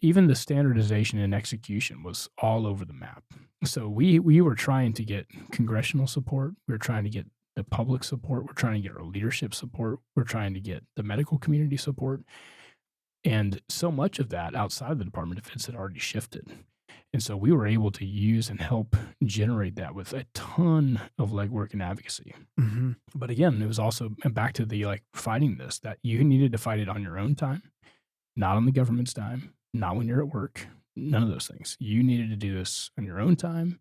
even the standardization and execution was all over the map. So we were trying to get congressional support. We were trying to get the public support. We're trying to get our leadership support. We're trying to get the medical community support. And so much of that outside of the Department of Defense had already shifted. And so we were able to use and help generate that with a ton of legwork and advocacy. But again, it was also back to the fighting this, that you needed to fight it on your own time, not on the government's time, not when you're at work, none of those things. You needed to do this on your own time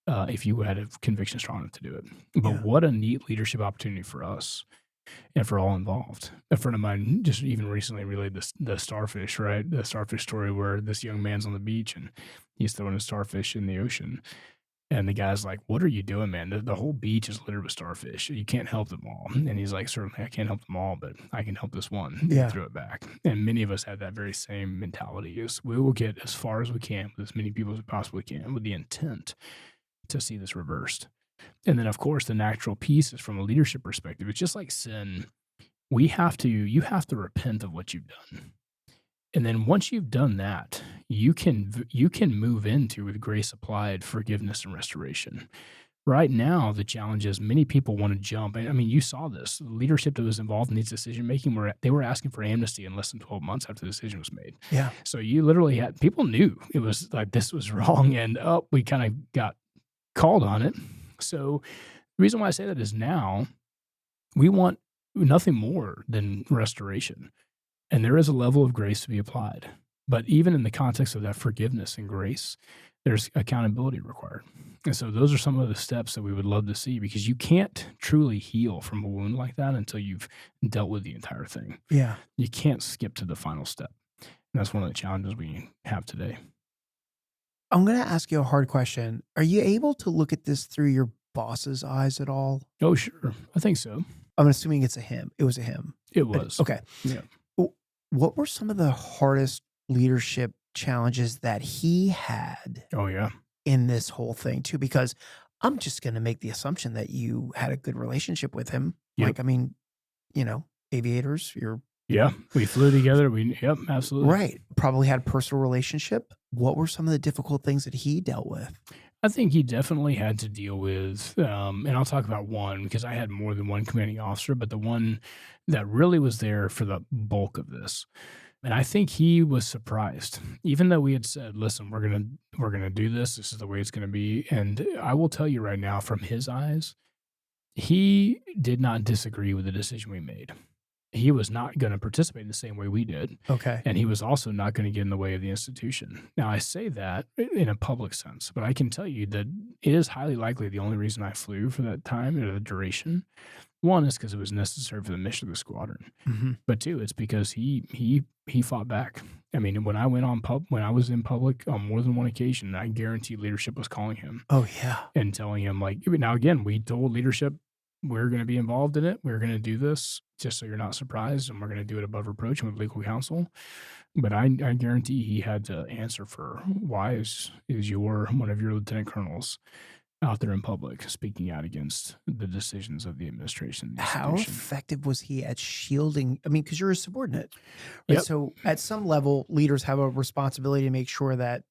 if you had a conviction strong enough to do it. But what a neat leadership opportunity for us and for all involved. A friend of mine just even recently relayed the starfish, right? The starfish story where this young man's on the beach and he's throwing a starfish in the ocean. And the guy's like, "What are you doing, man? The whole beach is littered with starfish. You can't help them all." And he's like, "Certainly I can't help them all, but I can help this one." Yeah. And threw it back. And many of us had that very same mentality is we will get as far as we can with as many people as we possibly can with the intent to see this reversed. And then, of course, the natural piece is from a leadership perspective. It's just like sin. You have to repent of what you've done. And then once you've done that, you can move into, with grace applied, forgiveness and restoration. Right now, the challenge is many people want to jump. I mean, you saw this. The leadership that was involved in these decision-making, they were asking for amnesty in less than 12 months after the decision was made. Yeah. So you literally had, people knew it was like, this was wrong, and we kind of got called on it. So the reason why I say that is now we want nothing more than restoration. And there is a level of grace to be applied. But even in the context of that forgiveness and grace, there's accountability required. And so those are some of the steps that we would love to see, because you can't truly heal from a wound like that until you've dealt with the entire thing. Yeah. You can't skip to the final step. And that's one of the challenges we have today. I'm going to ask you a hard question. Are you able to look at this through your boss's eyes at all? Oh, sure. I think so. I'm assuming it's a him. It was a him. It was. Okay. Yeah. What were some of the hardest leadership challenges that he had? Oh, yeah. In this whole thing too, because I'm just going to make the assumption that you had a good relationship with him. Yep. Like, I mean, aviators, yeah, we flew together. Yep, absolutely. Right. Probably had a personal relationship. What were some of the difficult things that he dealt with? I think he definitely had to deal with, and I'll talk about one because I had more than one commanding officer, but the one that really was there for the bulk of this. And I think he was surprised, even though we had said, listen, we're gonna do this. This is the way it's gonna be. And I will tell you right now, from his eyes, he did not disagree with the decision we made. He was not going to participate in the same way we did. Okay. And he was also not going to get in the way of the institution. Now, I say that in a public sense, but I can tell you that it is highly likely the only reason I flew for that time or the duration, one, is because it was necessary for the mission of the squadron. Mm-hmm. But two, it's because he fought back. I mean, when I was in public on more than one occasion, I guarantee leadership was calling him. Oh, yeah. And telling him, like, now again, we told leadership, we're going to be involved in it. We're going to do this just so you're not surprised. And we're going to do it above reproach and with legal counsel. But I guarantee he had to answer for why is one of your lieutenant colonels out there in public speaking out against the decisions of the administration. How effective was he at shielding? I mean, because you're a subordinate. Right? Yep. So at some level, leaders have a responsibility to make sure that,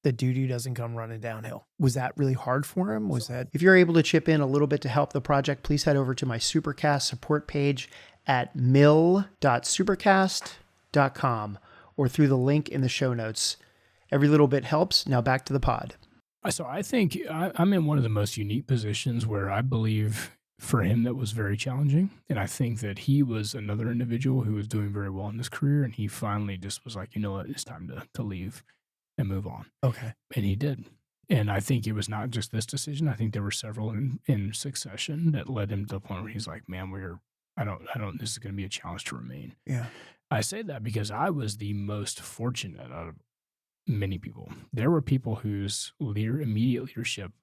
the doo-doo doesn't come running downhill. Was that really hard for him? If you're able to chip in a little bit to help the project, please head over to my Supercast support page at mill.supercast.com or through the link in the show notes. Every little bit helps. Now back to the pod. So I think I'm in one of the most unique positions where I believe for him that was very challenging. And I think that he was another individual who was doing very well in his career. And he finally just was like, you know what, it's time to leave and move on. Okay. And he did. And I think it was not just this decision. I think there were several in succession that led him to the point where he's like, man, this is going to be a challenge to remain. Yeah. I say that because I was the most fortunate out of many people. There were people whose immediate leadership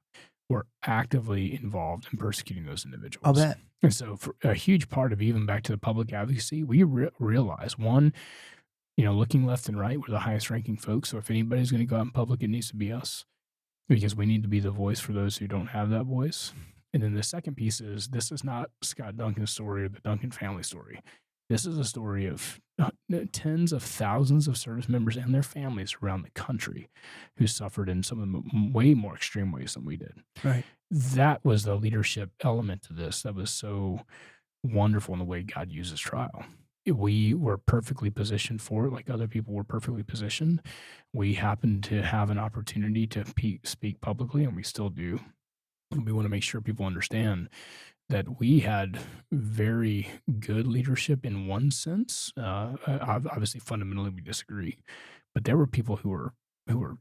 were actively involved in persecuting those individuals. I'll bet. And so for a huge part of even back to the public advocacy, we realized, one, looking left and right, we're the highest ranking folks. So if anybody's going to go out in public, it needs to be us, because we need to be the voice for those who don't have that voice. And then the second piece is, this is not Scott Duncan's story or the Duncan family story. This is a story of tens of thousands of service members and their families around the country who suffered in some of them way more extreme ways than we did. Right. That was the leadership element to this that was so wonderful in the way God uses trial. We were perfectly positioned for it, like other people were perfectly positioned. We happened to have an opportunity to speak publicly, and we still do. We want to make sure people understand that we had very good leadership in one sense. Obviously, fundamentally, we disagree, but there were people who were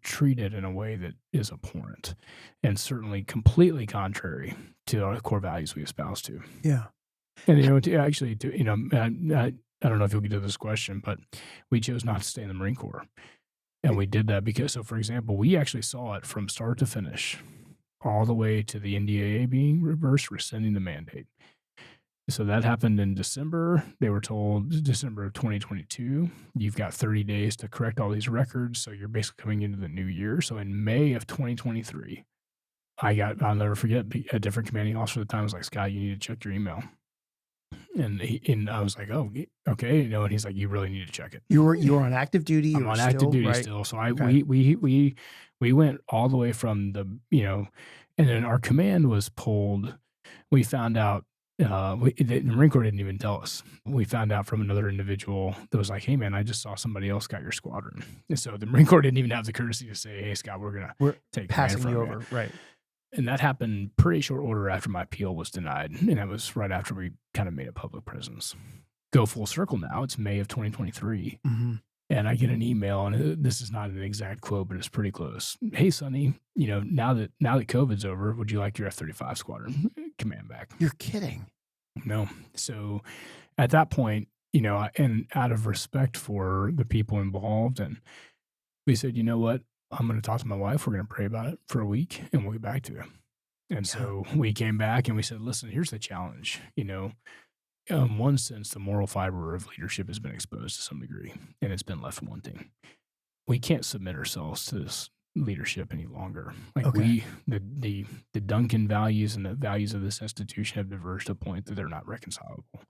treated in a way that is abhorrent and certainly completely contrary to our core values we espouse to. Yeah. And I don't know if you'll get to this question, but we chose not to stay in the Marine Corps. And we did that because, so for example, we actually saw it from start to finish, all the way to the NDAA being reversed, rescinding the mandate. So that happened in December. They were told December of 2022, you've got 30 days to correct all these records. So you're basically coming into the new year. So in May of 2023, I'll never forget, a different commanding officer at the time was like, Scott, you need to check your email. And I was like, oh, okay. And he's like, you really need to check it. You were on active duty? I'm on active duty still. So we went all the way from the, and then our command was pulled. We found out, the Marine Corps didn't even tell us. We found out from another individual that was like, hey man, I just saw somebody else got your squadron. And so the Marine Corps didn't even have the courtesy to say, hey Scott, we're take passing from you over. Right. And that happened pretty short order after my appeal was denied. And that was right after we kind of made a public presence. Go full circle now. It's May of 2023. Mm-hmm. And I get an email, and this is not an exact quote, but it's pretty close. Hey, Sonny, now that COVID's over, would you like your F-35 squadron command back? You're kidding. No. So at that point, and out of respect for the people involved, and we said, you know what? I'm going to talk to my wife. We're going to pray about it for a week, and we'll get back to you. And so we came back and we said, listen, here's the challenge. In one sense, the moral fiber of leadership has been exposed to some degree, and it's been left wanting. We can't submit ourselves to this leadership any longer. Like the Duncan values and the values of this institution have diverged to a point that they're not reconcilable.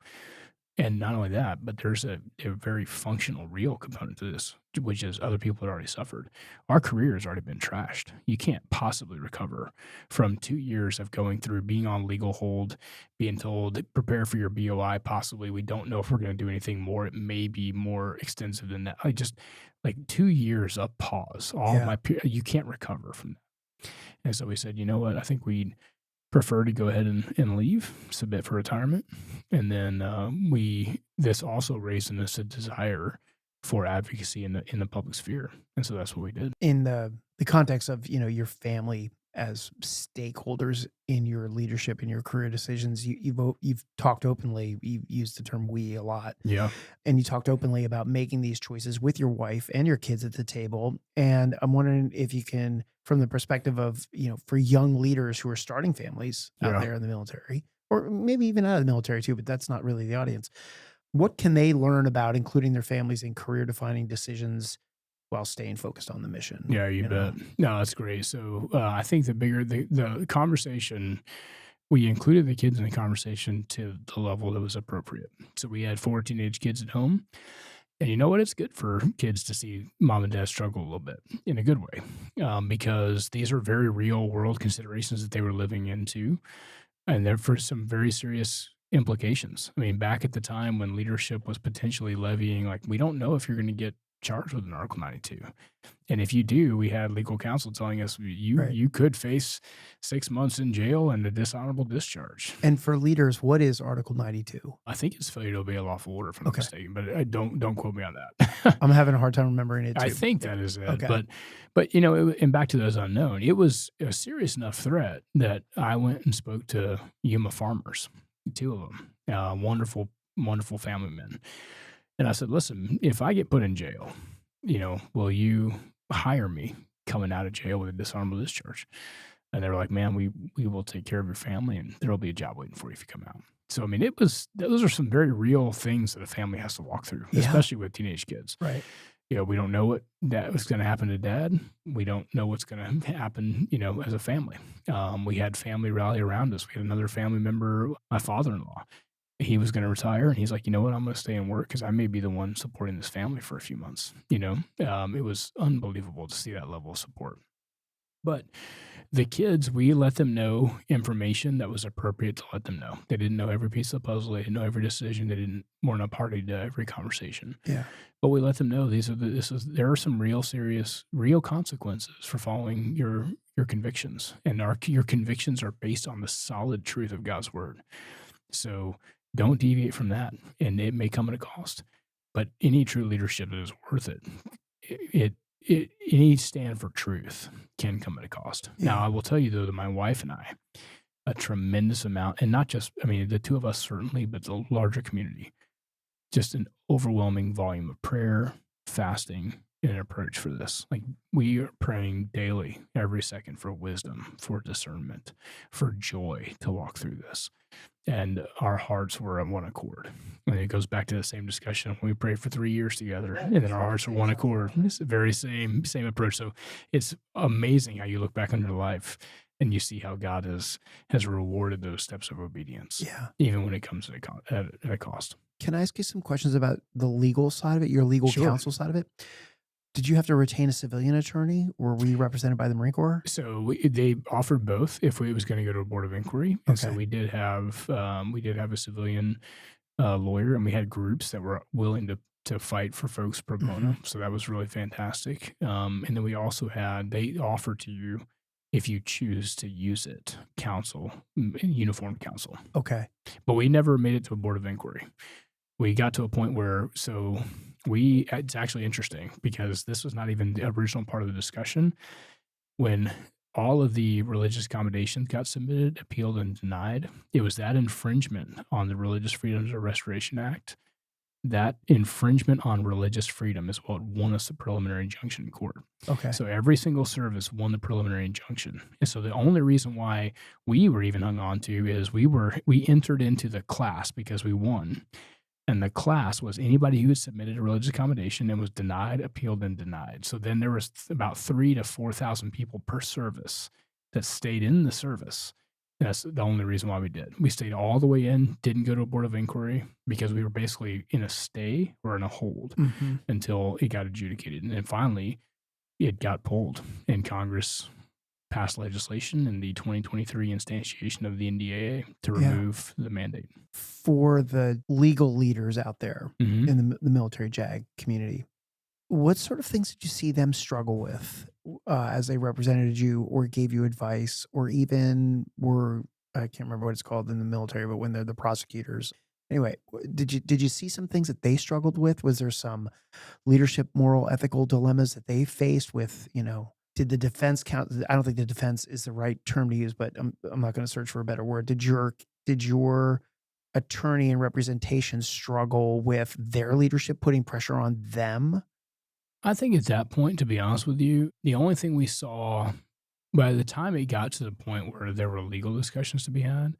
And not only that, but there's a very functional, real component to this, which is other people had already suffered. Our career has already been trashed. You can't possibly recover from 2 years of going through, being on legal hold, being told, prepare for your BOI, possibly. We don't know if we're going to do anything more. It may be more extensive than that. Like 2 years of pause. You can't recover from that. And so we said, you know what? I think we'd prefer to go ahead and leave, submit for retirement. And then this also raised in us a desire for advocacy in the public sphere. And so that's what we did. In the context of, your family as stakeholders in your leadership and your career decisions, you've talked openly, you've used the term we a lot. Yeah. And you talked openly about making these choices with your wife and your kids at the table. And I'm wondering if you can, from the perspective of, for young leaders who are starting families out there in the military, or maybe even out of the military too, but that's not really the audience. What can they learn about including their families in career defining decisions while staying focused on the mission? Yeah, you bet. No, that's great. So I think the conversation, we included the kids in the conversation to the level that was appropriate. So we had 4 teenage kids at home. And you know what? It's good for kids to see mom and dad struggle a little bit in a good way, because these are very real world considerations that they were living into. And they're for some very serious implications. I mean, back at the time when leadership was potentially levying, like, we don't know if you're going to get charged with an Article 92. And if you do, we had legal counsel telling us you could face 6 months in jail and a dishonorable discharge. And for leaders, what is Article 92? I think it's failure to obey a lawful order, if I'm not mistaken, but I don't quote me on that. I'm having a hard time remembering it too. I think that is it. Okay. But and back to those unknown, it was a serious enough threat that I went and spoke to Yuma farmers, 2 of them, wonderful, wonderful family men. And I said, listen, if I get put in jail, will you hire me coming out of jail with a dishonorable discharge? And they were like, man, we will take care of your family, and there will be a job waiting for you if you come out. So, I mean, those are some very real things that a family has to walk through, especially with teenage kids. Right. We don't know what was going to happen to dad. We don't know what's going to happen, as a family. We had family rally around us. We had another family member, my father-in-law. He was going to retire, and he's like, you know what, I'm going to stay and work because I may be the one supporting this family for a few months. It was unbelievable to see that level of support. But the kids, we let them know information that was appropriate to let them know. They didn't know every piece of the puzzle. They didn't know every decision. They weren't a party to every conversation. Yeah. But we let them know there are some real serious, real consequences for following your convictions. And your convictions are based on the solid truth of God's word. So don't deviate from that, and it may come at a cost. But any true leadership that is worth it, any stand for truth can come at a cost. Yeah. Now, I will tell you, though, that my wife and I, a tremendous amount, and not just, the 2 of us certainly, but the larger community, just an overwhelming volume of prayer, fasting, and an approach for this. Like, we are praying daily, every second, for wisdom, for discernment, for joy to walk through this. And our hearts were on one accord. And it goes back to the same discussion when we prayed for 3 years together, and then our hearts were one accord. It's the very same approach. So it's amazing how you look back on your life and you see how God has rewarded those steps of obedience, even when it comes at a cost. Can I ask you some questions about the legal side of it, your legal counsel side of it? Did you have to retain a civilian attorney? Were we represented by the Marine Corps? So they offered both if it was going to go to a board of inquiry. And so we did have a civilian lawyer, and we had groups that were willing to fight for folks pro bono. Mm-hmm. So that was really fantastic. And then we also they offer to you, if you choose to use it, counsel, uniformed counsel. Okay. But we never made it to a board of inquiry. We got to a point where, It's actually interesting because this was not even the original part of the discussion. When all of the religious accommodations got submitted, appealed, and denied, it was that infringement on the Religious Freedoms of Restoration Act. That infringement on religious freedom is what won us the preliminary injunction in court. Okay. So every single service won the preliminary injunction. And so the only reason why we were even hung on to is we entered into the class because we won. And the class was anybody who had submitted a religious accommodation and was denied, appealed, and denied. So then there was about 3,000 to 4,000 people per service that stayed in the service. That's the only reason why we did. We stayed all the way in, didn't go to a board of inquiry because we were basically in a stay or in a hold until it got adjudicated. And then finally, it got pulled, and Congress passed legislation in the 2023 instantiation of the NDAA to remove the mandate. For the legal leaders out there in the military JAG community, what sort of things did you see them struggle with as they represented you or gave you advice, or even were, I can't remember what it's called in the military, but when they're the prosecutors? Anyway, did you see some things that they struggled with? Was there some leadership, moral, ethical dilemmas that they faced with, did the defense count? I don't think the defense is the right term to use, but I'm not going to search for a better word. Did your attorney and representation struggle with their leadership putting pressure on them? I think at that point, to be honest with you, the only thing we saw by the time it got to the point where there were legal discussions to be had,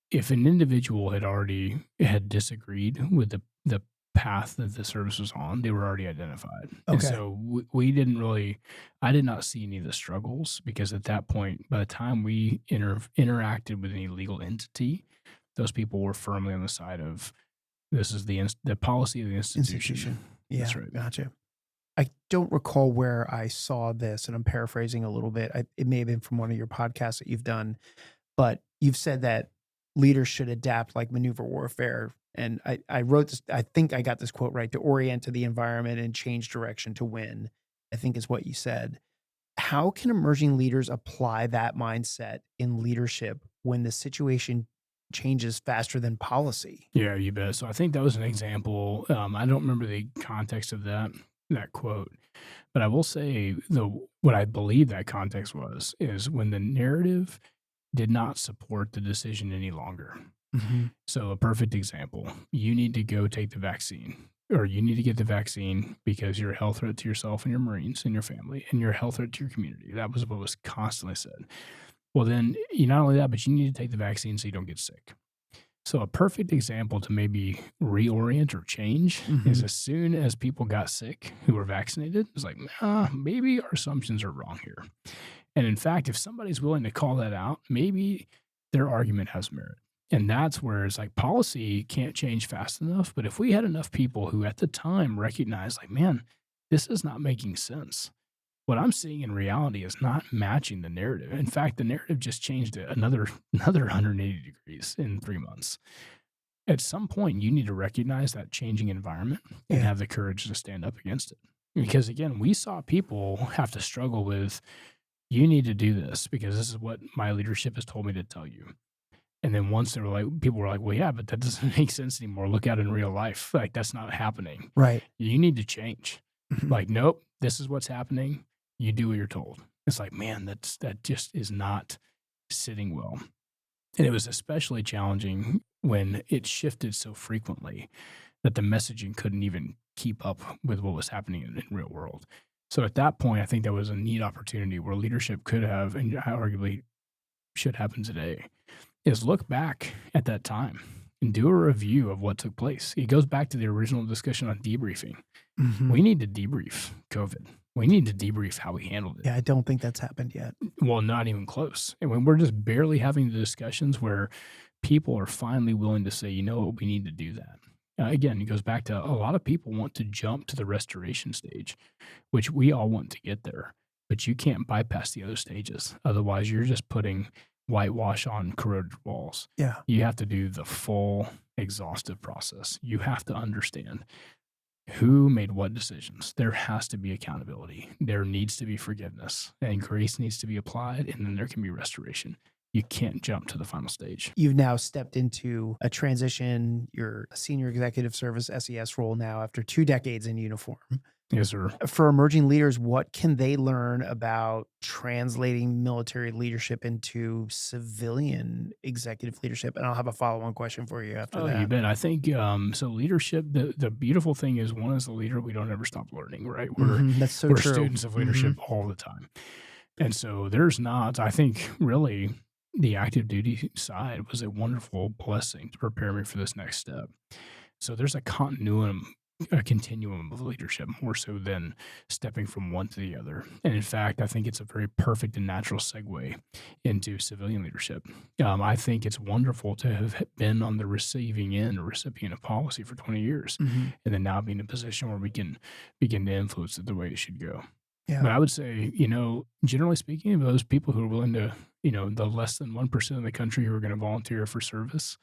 if an individual had disagreed with the path that the service was on, they were already identified. Okay. And so I did not see any of the struggles, because at that point, by the time we interacted with any legal entity, those people were firmly on the side of, this is the policy of the institution. Yeah, that's right. Gotcha. I don't recall where I saw this, and I'm paraphrasing a little bit. It may have been from one of your podcasts that you've done, but you've said that leaders should adapt like maneuver warfare. And I wrote this, I think I got this quote right: to orient to the environment and change direction to win, I think is what you said. How can emerging leaders apply that mindset in leadership when the situation changes faster than policy? Yeah, you bet. So I think that was an example. I don't remember the context of that quote, but I will say what I believe that context is when the narrative did not support the decision any longer. So a perfect example: you need to go take the vaccine, or you need to get the vaccine because you're a health threat to yourself and your Marines and your family, and you're a health threat to your community. That was what was constantly said. Well, then you not only that, but you need to take the vaccine so you don't get sick. So a perfect example to maybe reorient or change is, as soon as people got sick who were vaccinated, it's like, maybe our assumptions are wrong here. And in fact, if somebody's willing to call that out, maybe their argument has merit. And that's where it's like, policy can't change fast enough. But if we had enough people who at the time recognized, like, man, this is not making sense. What I'm seeing in reality is not matching the narrative. In fact, the narrative just changed another 180 degrees in 3 months. At some point, you need to recognize that changing environment and have the courage to stand up against it. Because again, we saw people have to struggle with, you need to do this because this is what my leadership has told me to tell you. And then once people were like, well, yeah, but that doesn't make sense anymore. Look out in real life. Like, that's not happening. Right. You need to change. Like, nope, this is what's happening. You do what you're told. It's like, man, that just is not sitting well. And it was especially challenging when it shifted so frequently that the messaging couldn't even keep up with what was happening in real world. So at that point, I think that was a neat opportunity where leadership could have, and arguably should happen today, is look back at that time and do a review of what took place. It goes back to the original discussion on debriefing. We need to debrief COVID. We need to debrief how we handled it. Yeah, I don't think that's happened yet. Well, not even close. And when we're just barely having the discussions where people are finally willing to say, you know what, we need to do that. Again, it goes back to, a lot of people want to jump to the restoration stage, which we all want to get there, but you can't bypass the other stages. Otherwise, you're just putting whitewash on corroded walls. Yeah. You have to do the full exhaustive process. You have to understand who made what decisions. There has to be accountability. There needs to be forgiveness, and grace needs to be applied, and then there can be restoration. you can't jump to the final stage. You've now stepped into a transition. You're a senior executive service SES role now after 2 decades in uniform. Yes, sir. For emerging leaders, what can they learn about translating military leadership into civilian executive leadership? And I'll have a follow-on question for you after that. You bet. I think so. Leadership. The beautiful thing is, one, as a leader, we don't ever stop learning. Right? That's so we're true. Students of leadership all the time, and so there's not. I think really the active duty side was a wonderful blessing to prepare me for this next step. So there's a continuum of leadership, more so than stepping from one to the other. And in fact, I think it's a very perfect and natural segue into civilian leadership. I think it's wonderful to have been on the receiving end or recipient of policy for 20 years, and then now be in a position where we can begin to influence it the way it should go. Yeah. But I would say, generally speaking, those people who are willing to, the less than 1% of the country who are going to volunteer for service,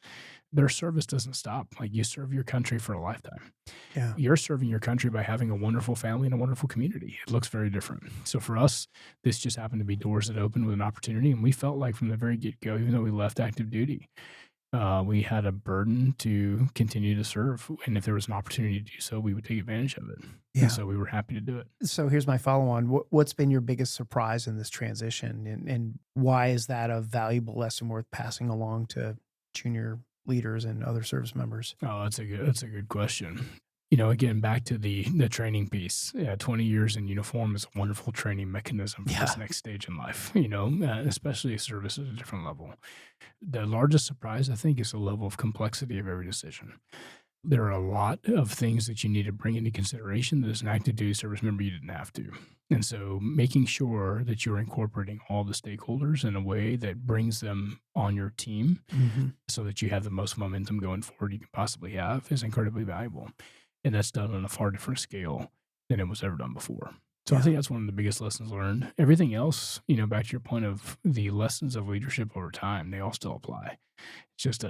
their service doesn't stop. Like, you serve your country for a lifetime. Yeah. You're serving your country by having a wonderful family and a wonderful community. It looks very different. So for us, this just happened to be doors that opened with an opportunity. And we felt like from the very get-go, even though we left active duty, we had a burden to continue to serve. And if there was an opportunity to do so, we would take advantage of it. Yeah. And so we were happy to do it. So here's my follow-on. What's been your biggest surprise in this transition? And why is that a valuable lesson worth passing along to junior leaders and other service members? Oh, that's a good question. Again, back to the training piece. 20 years in uniform is a wonderful training mechanism for this next stage in life, especially service at a different level. The largest surprise, I think, is the level of complexity of every decision. There are a lot of things that you need to bring into consideration that as an active duty service member, you didn't have to. And so making sure that you're incorporating all the stakeholders in a way that brings them on your team so that you have the most momentum going forward you can possibly have is incredibly valuable. And that's done on a far different scale than it was ever done before. So I think that's one of the biggest lessons learned. Everything else, back to your point of the lessons of leadership over time, they all still apply. It's just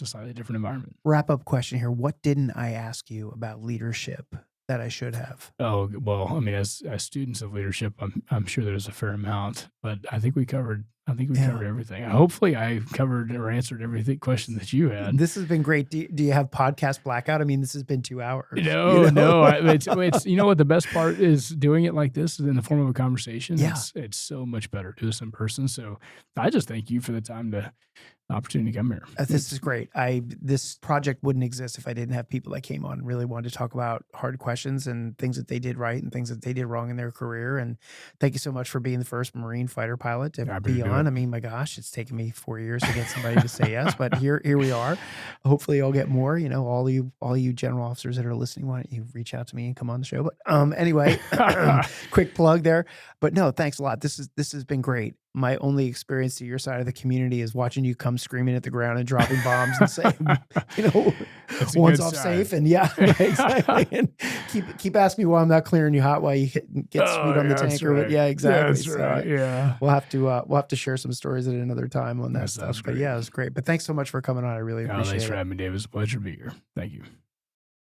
a slightly different environment. Wrap up question here. What didn't I ask you about leadership that I should have? Oh, well, I mean, as students of leadership, I'm sure there's a fair amount, but I think we covered everything. Hopefully I covered or answered every question that you had. This has been great. Do you have podcast blackout? I mean, this has been 2 hours. No. It's what the best part is, doing it like this in the form of a conversation. Yeah. It's so much better to do this in person. So I just thank you for the opportunity to come here. This is great. This project wouldn't exist if I didn't have people that came on and really wanted to talk about hard questions and things that they did right and things that they did wrong in their career. And thank you so much for being the first Marine fighter pilot to be on. I mean, my gosh, it's taken me 4 years to get somebody to say yes, but here we are. Hopefully I'll get more. All you general officers that are listening, why don't you reach out to me and come on the show? But anyway, quick plug there. But no, thanks a lot. This has been great. My only experience to your side of the community is watching you come screaming at the ground and dropping bombs and saying, one's off safe. And exactly. And keep asking me why I'm not clearing you hot while you get sweet on the tanker. Right. But yeah, exactly. That's right. Yeah. We'll have to share some stories at another time on that stuff. But yeah, it was great. But thanks so much for coming on. I really appreciate it. Thanks for having me, Dave. It was a pleasure to be here. Thank you.